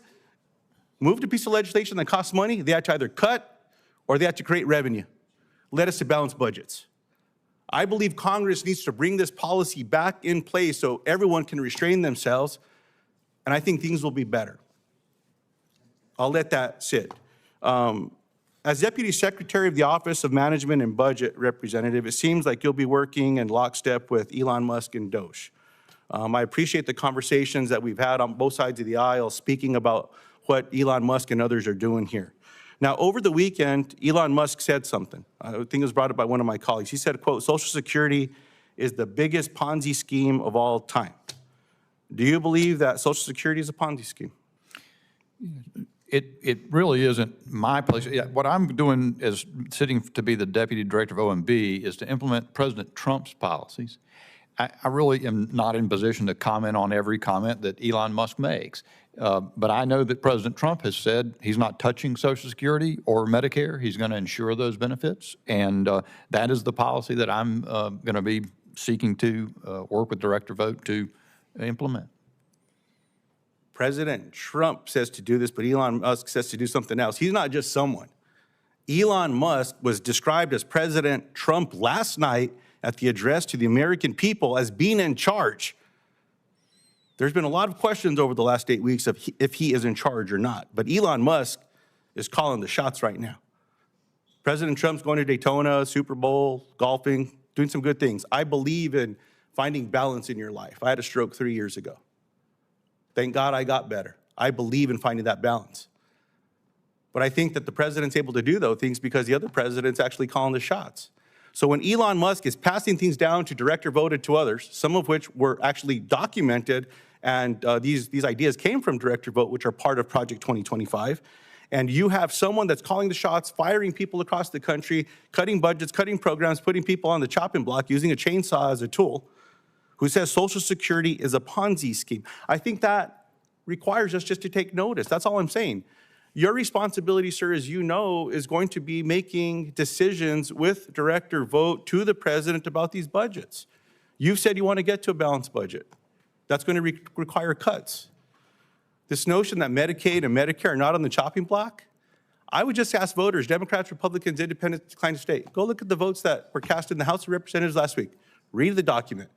moved a piece of legislation that costs money, they had to either cut or they had to create revenue. Led us to balanced budgets. I believe Congress needs to bring this policy back in place so everyone can restrain themselves, and I think things will be better. I'll let that sit. As Deputy Secretary of the Office of Management and Budget Representative, it seems like you'll be working in lockstep with Elon Musk and DOGE. I appreciate the conversations that we've had on both sides of the aisle speaking about what Elon Musk and others are doing here. Now, over the weekend, Elon Musk said something. I think it was brought up by one of my colleagues. He said, quote, Social Security is the biggest Ponzi scheme of all time. Do you believe that Social Security is a Ponzi scheme? It really isn't my place. Yeah, what I'm doing as sitting to be the Deputy Director of OMB is to implement President Trump's policies. I really am not in position to comment on every comment that Elon Musk makes. But I know that President Trump has said he's not touching Social Security or Medicare. He's going to ensure those benefits. And that is the policy that I'm going to be seeking to work with Director Vogt to implement. President Trump says to do this, but Elon Musk says to do something else. He's not just someone. Elon Musk was described as President Trump last night at the address to the American people as being in charge. There's been a lot of questions over the last 8 weeks of if he is in charge or not. But Elon Musk is calling the shots right now. President Trump's going to Daytona, Super Bowl, golfing, doing some good things. I believe in finding balance in your life. I had a stroke 3 years ago. Thank God I got better. I believe in finding that balance. But I think that the president's able to do those things because the other president's actually calling the shots. So when Elon Musk is passing things down to Director Vogt to others, some of which were actually documented, and these ideas came from Director Vogt, which are part of Project 2025, and you have someone that's calling the shots, firing people across the country, cutting budgets, cutting programs, putting people on the chopping block, using a chainsaw as a tool, who says Social Security is a Ponzi scheme. I think that requires us just to take notice. That's all I'm saying. Your responsibility, sir, as you know, is going to be making decisions with Director Vogt to the president about these budgets. You've said you want to get to a balanced budget. That's going to require cuts. This notion that Medicaid and Medicare are not on the chopping block, I would just ask voters, Democrats, Republicans, Independents, decline to state, go look at the votes that were cast in the House of Representatives last week. Read the document.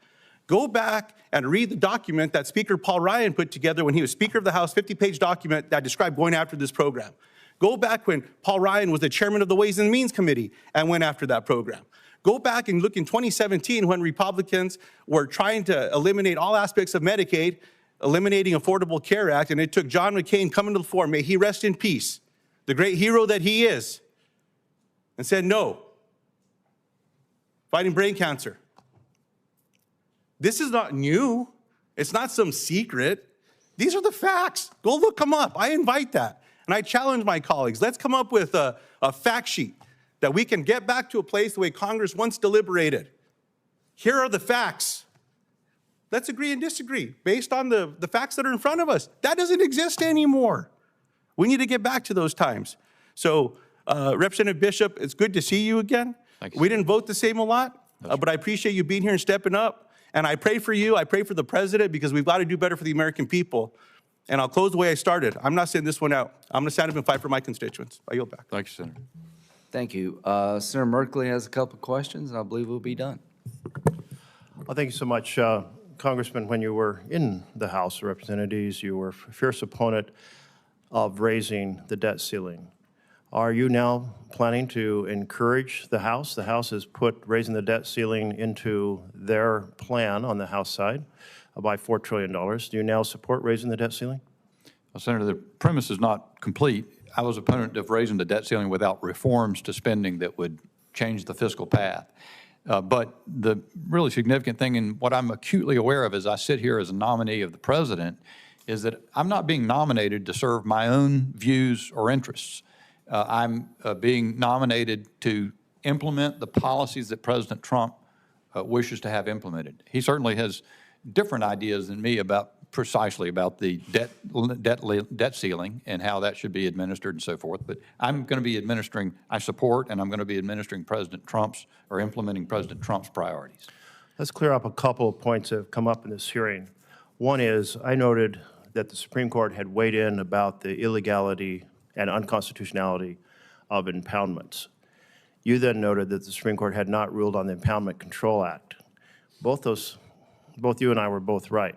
Go back and read the document that Speaker Paul Ryan put together when he was Speaker of the House, 50-page document that described going after this program. Go back when Paul Ryan was the chairman of the Ways and Means Committee and went after that program. Go back and look in 2017 when Republicans were trying to eliminate all aspects of Medicaid, eliminating Affordable Care Act, and it took John McCain coming to the floor, may he rest in peace, the great hero that he is, and said no, fighting brain cancer. This is not new. It's not some secret. These are the facts. Go look them up. I invite that. And I challenge my colleagues. Let's come up with a fact sheet that we can get back to a place the way Congress once deliberated. Here are the facts. Let's agree and disagree based on the facts that are in front of us. That doesn't exist anymore. We need to get back to those times. So, Representative Bishop, it's good to see you again. Thank you. We didn't vote the same a lot, but I appreciate you being here and stepping up. And I pray for you. I pray for the president because we've got to do better for the American people. And I'll close the way I started. I'm not sending this one out. I'm going to stand up and fight for my constituents. I yield back. Thank you, Senator. Thank you. Senator Merkley has a couple of questions, and I believe we'll be done. Well, thank you so much. Congressman, when you were in the House of Representatives, you were a fierce opponent of raising the debt ceiling. Are you now planning to encourage the House? The House has put raising the debt ceiling into their plan on the House side by $4 trillion. Do you now support raising the debt ceiling? Well, Senator, the premise is not complete. I was opponent of raising the debt ceiling without reforms to spending that would change the fiscal path. But the really significant thing, and what I'm acutely aware of as I sit here as a nominee of the president, is that I'm not being nominated to serve my own views or interests. I'm being nominated to implement the policies that President Trump wishes to have implemented. He certainly has different ideas than me precisely about the debt ceiling and how that should be administered and so forth. But I'm going to be administering, I support, and I'm going to be administering President Trump's or implementing President Trump's priorities. Let's clear up a couple of points that have come up in this hearing. One is I noted that the Supreme Court had weighed in about the illegality and unconstitutionality of impoundments. You then noted that the Supreme Court had not ruled on the Impoundment Control Act. Both you and I were both right.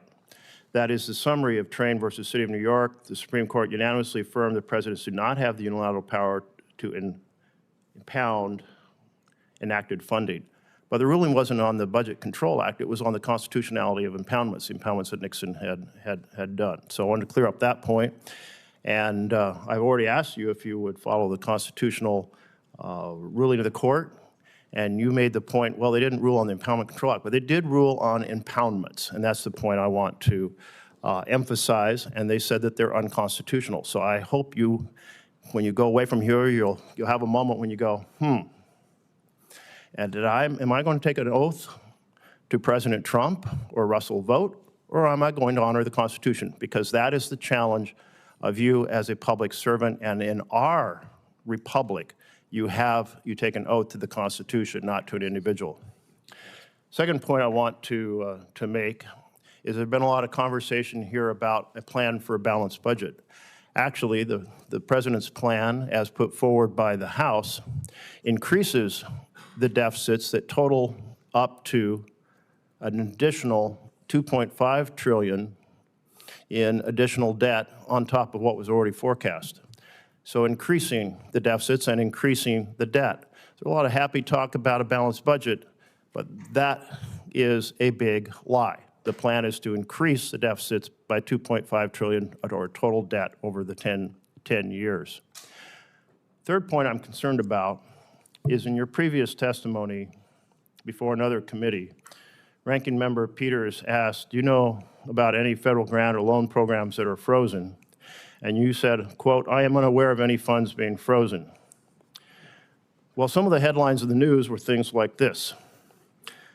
That is the summary of Train versus City of New York. The Supreme Court unanimously affirmed that presidents do not have the unilateral power to impound enacted funding. But the ruling wasn't on the Budget Control Act. It was on the constitutionality of impoundments, the impoundments that Nixon had done. So I wanted to clear up that point. And I've already asked you if you would follow the constitutional ruling of the court. And you made the point, well, they didn't rule on the Impoundment Control Act, but they did rule on impoundments. And that's the point I want to emphasize. And they said that they're unconstitutional. So I hope you, when you go away from here, you'll have a moment when you go, And am I going to take an oath to President Trump or Russell Vogt, or am I going to honor the Constitution? Because that is the challenge of you as a public servant. And in our republic, you take an oath to the Constitution, not to an individual. Second point I want to make is there's been a lot of conversation here about a plan for a balanced budget. Actually, the president's plan, as put forward by the House, increases the deficits that total up to an additional $2.5 trillion in additional debt on top of what was already forecast. So increasing the deficits and increasing the debt. There's a lot of happy talk about a balanced budget, but that is a big lie. The plan is to increase the deficits by $2.5 trillion or total debt over the 10 years. Third point I'm concerned about is in your previous testimony before another committee, Ranking Member Peters asked, do you know about any federal grant or loan programs that are frozen? And you said, quote, I am unaware of any funds being frozen. Well, some of the headlines in the news were things like this.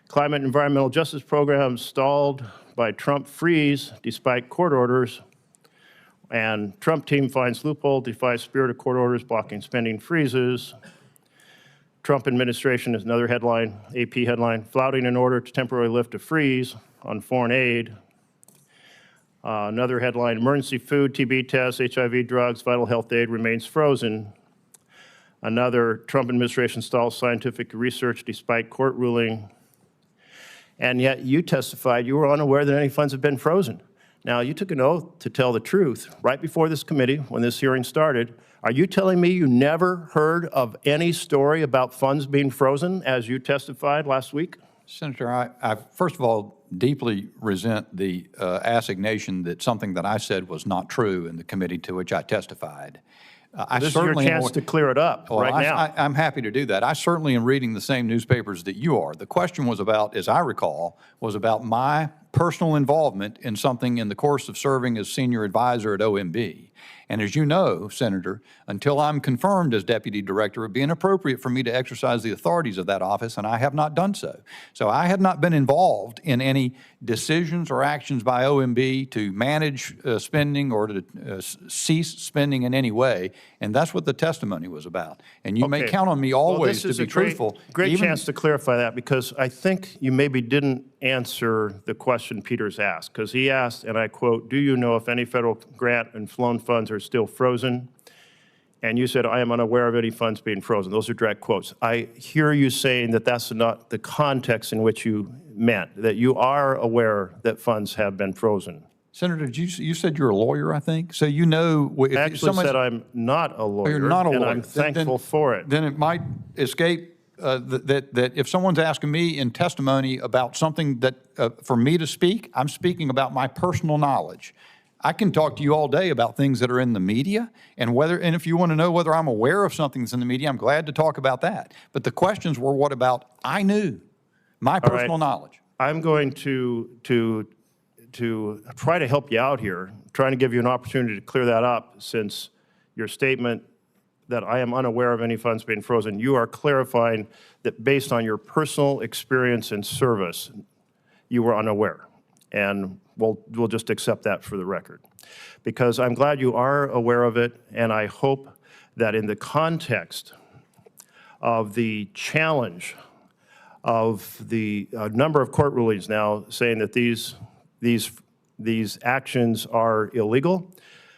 Climate and environmental justice programs stalled by Trump freeze despite court orders, and Trump team finds loophole, defies spirit of court orders, blocking spending freezes. Trump administration is another headline, AP headline, flouting an order to temporarily lift a freeze on foreign aid. Another headline, emergency food, TB tests, HIV drugs, vital health aid remains frozen. Another, Trump administration stalls scientific research despite court ruling. And yet you testified you were unaware that any funds have been frozen. Now, you took an oath to tell the truth right before this committee when this hearing started. Are you telling me you never heard of any story about funds being frozen as you testified last week? Senator, I first of all deeply resent the assignation that something that I said was not true in the committee to which I testified. This is your chance to clear it up right now. I'm happy to do that. I certainly am reading the same newspapers that you are. The question was about, as I recall, was about my personal involvement in something in the course of serving as senior advisor at OMB. And as you know, Senator, until I'm confirmed as deputy director, it would be inappropriate for me to exercise the authorities of that office, and I have not done so. So I had not been involved in any decisions or actions by OMB to manage spending or to cease spending in any way, and that's what the testimony was about. And you may count on me always to be truthful. Great chance to clarify that, because I think you maybe didn't answer the question Peters asked, because he asked, and I quote, do you know if any federal grant and flown funds are still frozen? And you said, I am unaware of any funds being frozen. Those are direct quotes. I hear you saying that that's not the context in which you meant, that you are aware that funds have been frozen. Senator, you said you're a lawyer, I think, so you know. If I actually said I'm not a lawyer. You're not a lawyer. And I'm thankful for it. Then it might escape that if someone's asking me in testimony about something that, for me to speak, I'm speaking about my personal knowledge. I can talk to you all day about things that are in the media, and if you want to know whether I'm aware of something that's in the media, I'm glad to talk about that. But the questions were what about I knew, my personal knowledge. I'm going to try to help you out here, trying to give you an opportunity to clear that up, since your statement that I am unaware of any funds being frozen, you are clarifying that based on your personal experience and service, you were unaware. And we'll just accept that for the record. Because I'm glad you are aware of it, and I hope that in the context of the challenge of the number of court rulings now saying that these actions are illegal,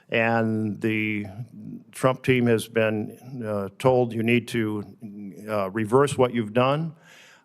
and the Trump team has been told you need to reverse what you've done.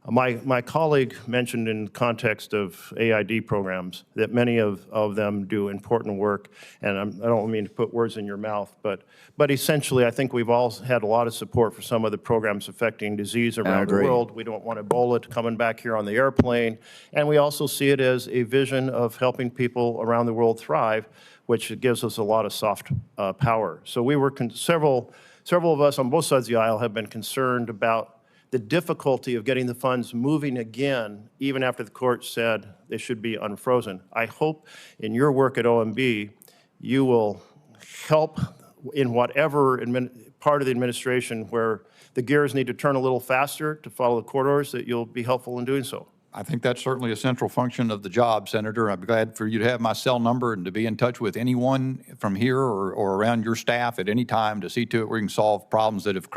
My colleague mentioned in the context of AID programs that many of them do important work, and I don't mean to put words in your mouth, but essentially I think we've all had a lot of support for some of the programs affecting disease around the world. We don't want Ebola coming back here on the airplane, and we also see it as a vision of helping people around the world thrive, which gives us a lot of soft power. So we were several of us on both sides of the aisle have been concerned about the difficulty of getting the funds moving again, even after the court said they should be unfrozen. I hope in your work at OMB, you will help in whatever part of the administration where the gears need to turn a little faster to follow the court orders, that you'll be helpful in doing so. I think that's certainly a central function of the job, Senator. I'm glad for you to have my cell number and to be in touch with anyone from here or around your staff at any time to see to it we can solve problems that have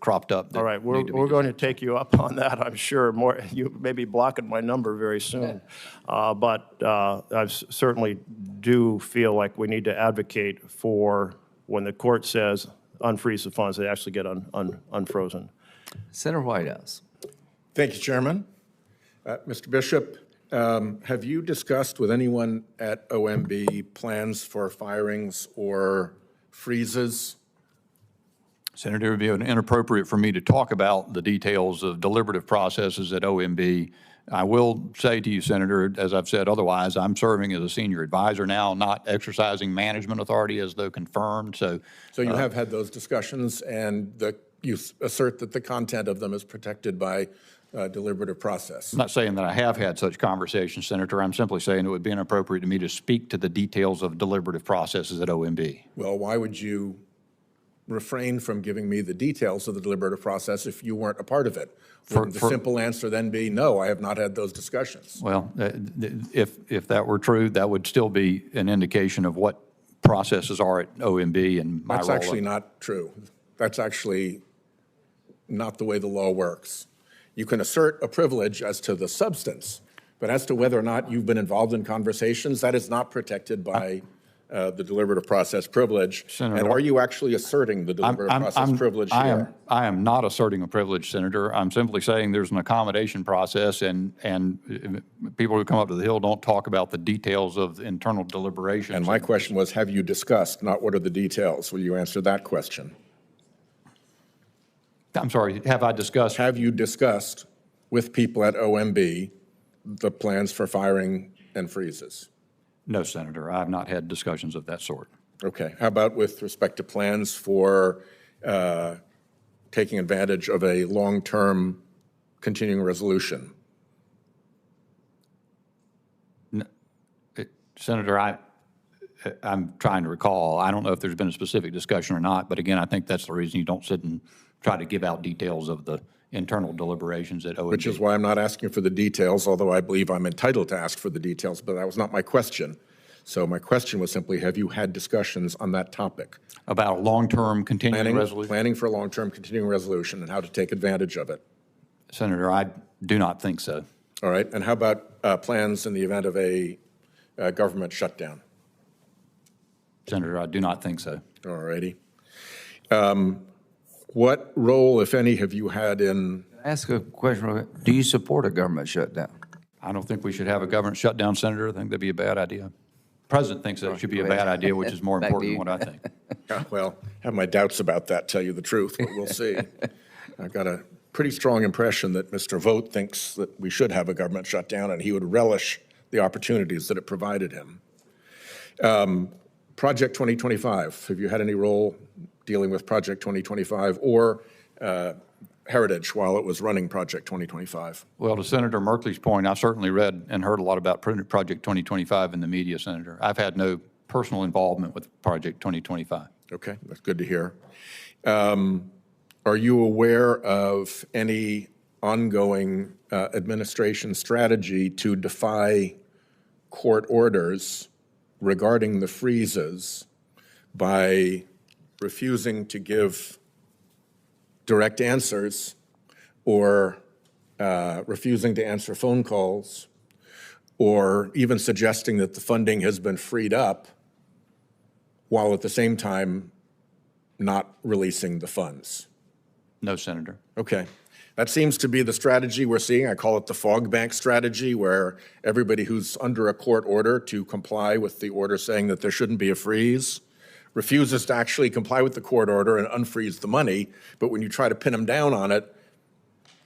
cropped up. All right, we're going to take you up on that, I'm sure. You may be blocking my number very soon. But I certainly do feel like we need to advocate for when the court says unfreeze the funds, they actually get unfrozen. Senator Whitehouse. Thank you, Chairman. Mr. Bishop, have you discussed with anyone at OMB plans for firings or freezes? Senator, it would be inappropriate for me to talk about the details of deliberative processes at OMB. I will say to you, Senator, as I've said otherwise, I'm serving as a senior advisor now, not exercising management authority as though confirmed. So you have had those discussions, and you assert that the content of them is protected by deliberative process. I'm not saying that I have had such conversations, Senator. I'm simply saying it would be inappropriate to me to speak to the details of deliberative processes at OMB. Well, why would you refrain from giving me the details of the deliberative process if you weren't a part of it? Wouldn't the simple answer then be, no, I have not had those discussions? Well, if that were true, that would still be an indication of what processes are at OMB and my role. That's actually not true. That's actually not the way the law works. You can assert a privilege as to the substance, but as to whether or not you've been involved in conversations, that is not protected by the deliberative process privilege. Senator, and are you actually asserting the deliberative process privilege here? I am not asserting a privilege, Senator. I'm simply saying there's an accommodation process, and people who come up to the Hill don't talk about the details of internal deliberations. And my question was, have you discussed, not what are the details? Will you answer that question? I'm sorry, have I discussed? Have you discussed with people at OMB the plans for firing and freezes? No, Senator, I have not had discussions of that sort. Okay. How about with respect to plans for taking advantage of a long-term continuing resolution? No, Senator, I'm trying to recall. I don't know if there's been a specific discussion or not, but again, I think that's the reason you don't sit and try to give out details of the internal deliberations at OMB. Which is why I'm not asking for the details, although I believe I'm entitled to ask for the details, but that was not my question. So my question was simply, have you had discussions on that topic? About a long-term continuing resolution? Planning for a long-term continuing resolution and how to take advantage of it. Senator, I do not think so. All right. And how about plans in the event of a government shutdown? Senator, I do not think so. All righty. What role, if any, have you had in... Ask a question. Do you support a government shutdown? I don't think we should have a government shutdown, Senator. I think that'd be a bad idea. president thinks that it should be a bad idea, which is more Back to important you. than what I think. Yeah, well, I have my doubts about that, tell you the truth, but we'll see. I've got a pretty strong impression that Mr. Vogt thinks that we should have a government shutdown, and he would relish the opportunities that it provided him. Project 2025, have you had any role dealing with Project 2025 or Heritage while it was running Project 2025? Well, to Senator Merkley's point, I certainly read and heard a lot about Project 2025 in the media, Senator. I've had no personal involvement with Project 2025. Okay, that's good to hear. Are you aware of any ongoing administration strategy to defy court orders regarding the freezes by refusing to give direct answers or refusing to answer phone calls or even suggesting that the funding has been freed up while at the same time not releasing the funds? No, Senator. Okay. That seems to be the strategy we're seeing. I call it the fog bank strategy, where everybody who's under a court order to comply with the order saying that there shouldn't be a freeze refuses to actually comply with the court order and unfreeze the money. But when you try to pin them down on it,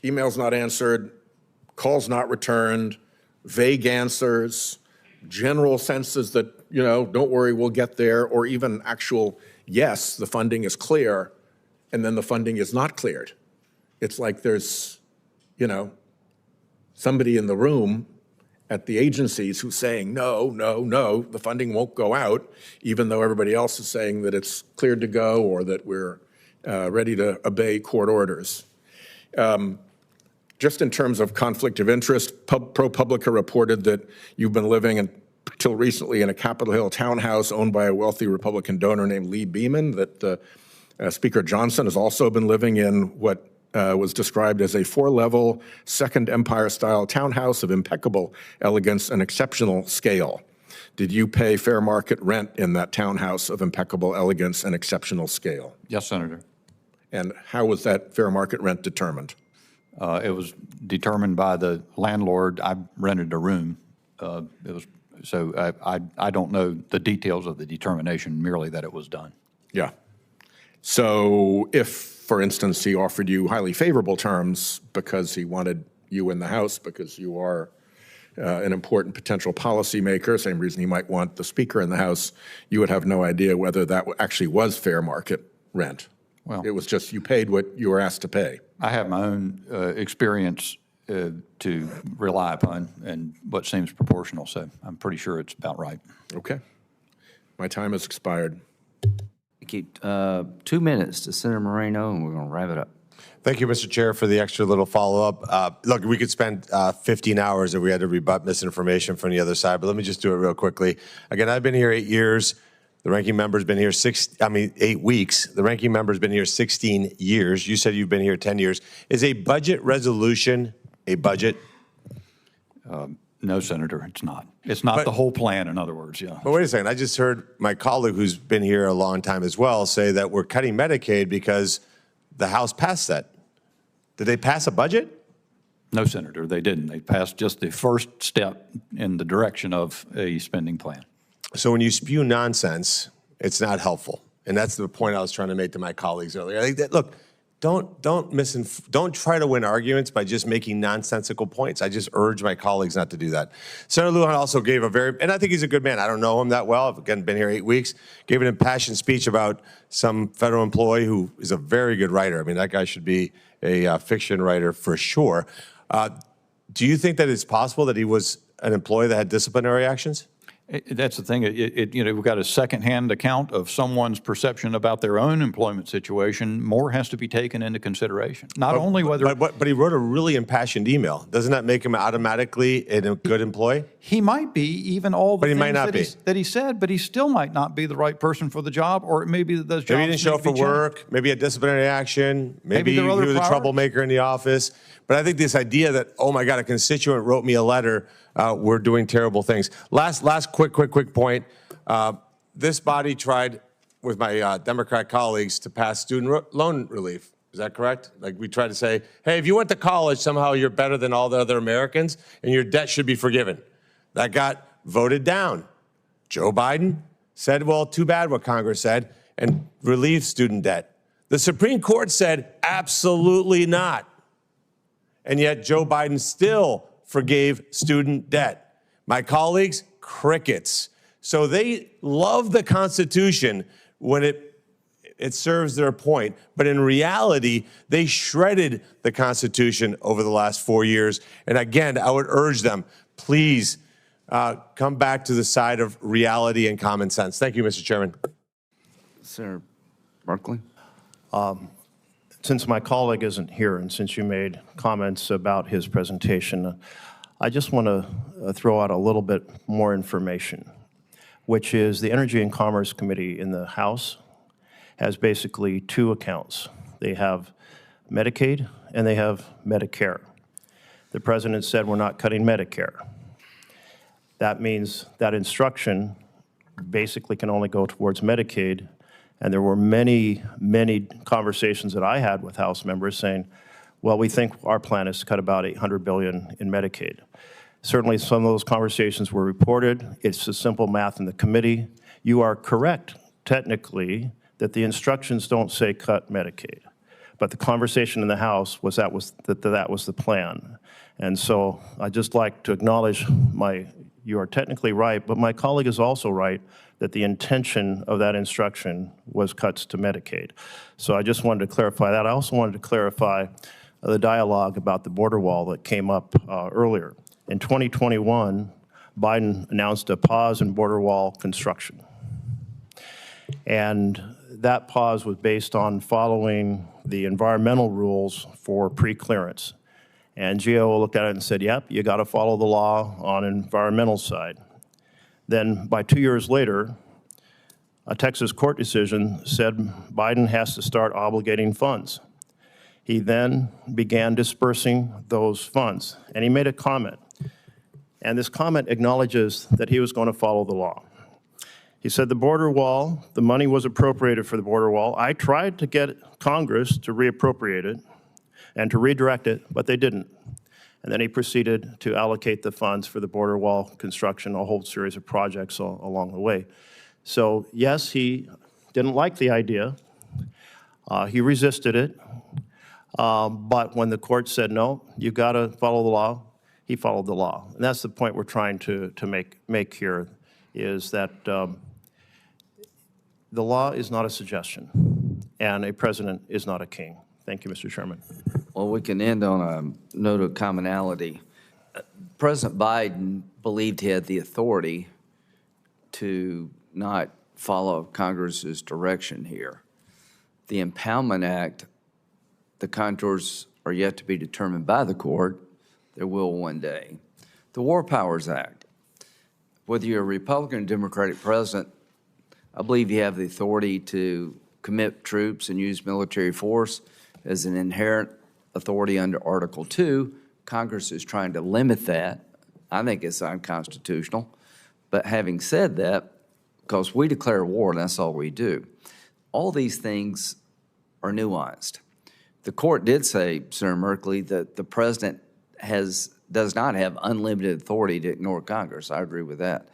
emails not answered, calls not returned, vague answers, general senses that, you know, don't worry, we'll get there, or even actual, yes, the funding is clear, and then the funding is not cleared. It's like there's, you know, somebody in the room at the agencies who's saying, no, no, no, the funding won't go out, even though everybody else is saying that it's cleared to go or that we're ready to obey court orders. Just in terms of conflict of interest, ProPublica reported that you've been living until recently in a Capitol Hill townhouse owned by a wealthy Republican donor named Lee Beeman, that Speaker Johnson has also been living in what was described as a 4-level Second Empire-style townhouse of impeccable elegance and exceptional scale. Did you pay fair market rent in that townhouse of impeccable elegance and exceptional scale? Yes, Senator. And how was that fair market rent determined? It was determined by the landlord. I rented a room. So I don't know the details of the determination, merely that it was done. Yeah. So if, for instance, he offered you highly favorable terms because he wanted you in the house because you are an important potential policymaker, same reason he might want the speaker in the house, you would have no idea whether that actually was fair market rent. Well, it was just you paid what you were asked to pay. I have my own experience to rely upon and what seems proportional, so I'm pretty sure it's about right. Okay. My time has expired. Keep 2 minutes to Senator Moreno, and we're going to wrap it up. Thank you, Mr. Chair, for the extra little follow-up. Look, we could spend 15 hours if we had to rebut misinformation from the other side, but let me just do it real quickly. Again, I've been here 8 years. The ranking member's been here 8 weeks. The ranking member's been here 16 years. You said you've been here 10 years. Is a budget resolution a budget? No, Senator, it's not. It's not the whole plan, in other words, yeah. But wait a second. I just heard my colleague who's been here a long time as well say that we're cutting Medicaid because the House passed that. Did they pass a budget? No, Senator, they didn't. They passed just the first step in the direction of a spending plan. So when you spew nonsense, it's not helpful. And that's the point I was trying to make to my colleagues earlier. I think that, look, don't try to win arguments by just making nonsensical points. I just urge my colleagues not to do that. Senator Lujan also gave and I think he's a good man. I don't know him that well. I've, again, been here 8 weeks. Gave an impassioned speech about some federal employee who is a very good writer. I mean, that guy should be a fiction writer for sure. Do you think that it's possible that he was an employee that had disciplinary actions? That's the thing. We've got a secondhand account of someone's perception about their own employment situation. More has to be taken into consideration. Not only whether, but he wrote a really impassioned email. Doesn't that make him automatically a good employee? He might be, even all the but he things might not that he said, but he still might not be the right person for the job, or it may be that those jobs maybe he didn't show up for need to be work. changed. Maybe a disciplinary action. Maybe there are he other was a priorities. troublemaker in the office. But I think this idea that, oh my God, a constituent wrote me a letter, we're doing terrible things. Last quick point. This body tried with my Democrat colleagues to pass student loan relief. Is that correct? Like we tried to say, hey, if you went to college, somehow you're better than all the other Americans and your debt should be forgiven. That got voted down. Joe Biden said, well, too bad what Congress said, and relieved student debt. The Supreme Court said, absolutely not. And yet Joe Biden still forgave student debt. My colleagues, crickets. So they love the Constitution when it serves their point. But in reality, they shredded the Constitution over the last 4 years. And again, I would urge them, please come back to the side of reality and common sense. Thank you, Mr. Chairman. Senator Merkley? Since my colleague isn't here and since you made comments about his presentation, I just want to throw out a little bit more information, which is the Energy and Commerce Committee in the House has basically two accounts. They have Medicaid and they have Medicare. The president said we're not cutting Medicare. That means that instruction basically can only go towards Medicaid. And there were many, many conversations that I had with House members saying, well, we think our plan is to cut about $800 billion in Medicaid. Certainly some of those conversations were reported. It's a simple math in the committee. You are correct, technically, that the instructions don't say cut Medicaid. But the conversation in the House was that was the plan. And so I'd just like to acknowledge you are technically right, but my colleague is also right that the intention of that instruction was cuts to Medicaid. So I just wanted to clarify that. I also wanted to clarify the dialogue about the border wall that came up earlier. In 2021, Biden announced a pause in border wall construction. And that pause was based on following the environmental rules for pre-clearance. And GAO looked at it and said, yep, you got to follow the law on environmental side. Then by 2 years later, a Texas court decision said Biden has to start obligating funds. He then began dispersing those funds, and he made a comment. And this comment acknowledges that he was going to follow the law. He said the border wall, the money was appropriated for the border wall. I tried to get Congress to reappropriate it and to redirect it, but they didn't. And then he proceeded to allocate the funds for the border wall construction, a whole series of projects along the way. So yes, he didn't like the idea. He resisted it. But when the court said, no, you've got to follow the law, he followed the law. And that's the point we're trying to make here, is that the law is not a suggestion, and a president is not a king. Thank you, Mr. Chairman. Well, we can end on a note of commonality. President Biden believed he had the authority to not follow Congress's direction here. The Impoundment Act, the contours are yet to be determined by the court. There will one day. The War Powers Act, whether you're a Republican or Democratic president, I believe you have the authority to commit troops and use military force as an inherent authority under Article 2. Congress is trying to limit that. I think it's unconstitutional. But having said that, because we declare war and that's all we do, all these things are nuanced. The court did say, Senator Merkley, that the president does not have unlimited authority to ignore Congress. I agree with that.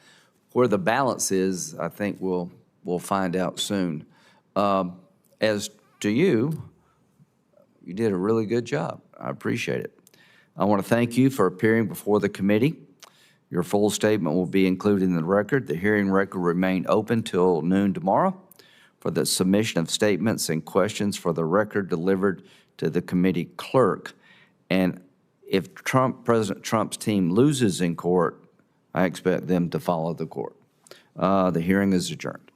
Where the balance is, I think we'll find out soon. As to you did a really good job. I appreciate it. I want to thank you for appearing before the committee. Your full statement will be included in the record. The hearing record will remain open till noon tomorrow for the submission of statements and questions for the record delivered to the committee clerk. And if President Trump's team loses in court, I expect them to follow the court. The hearing is adjourned.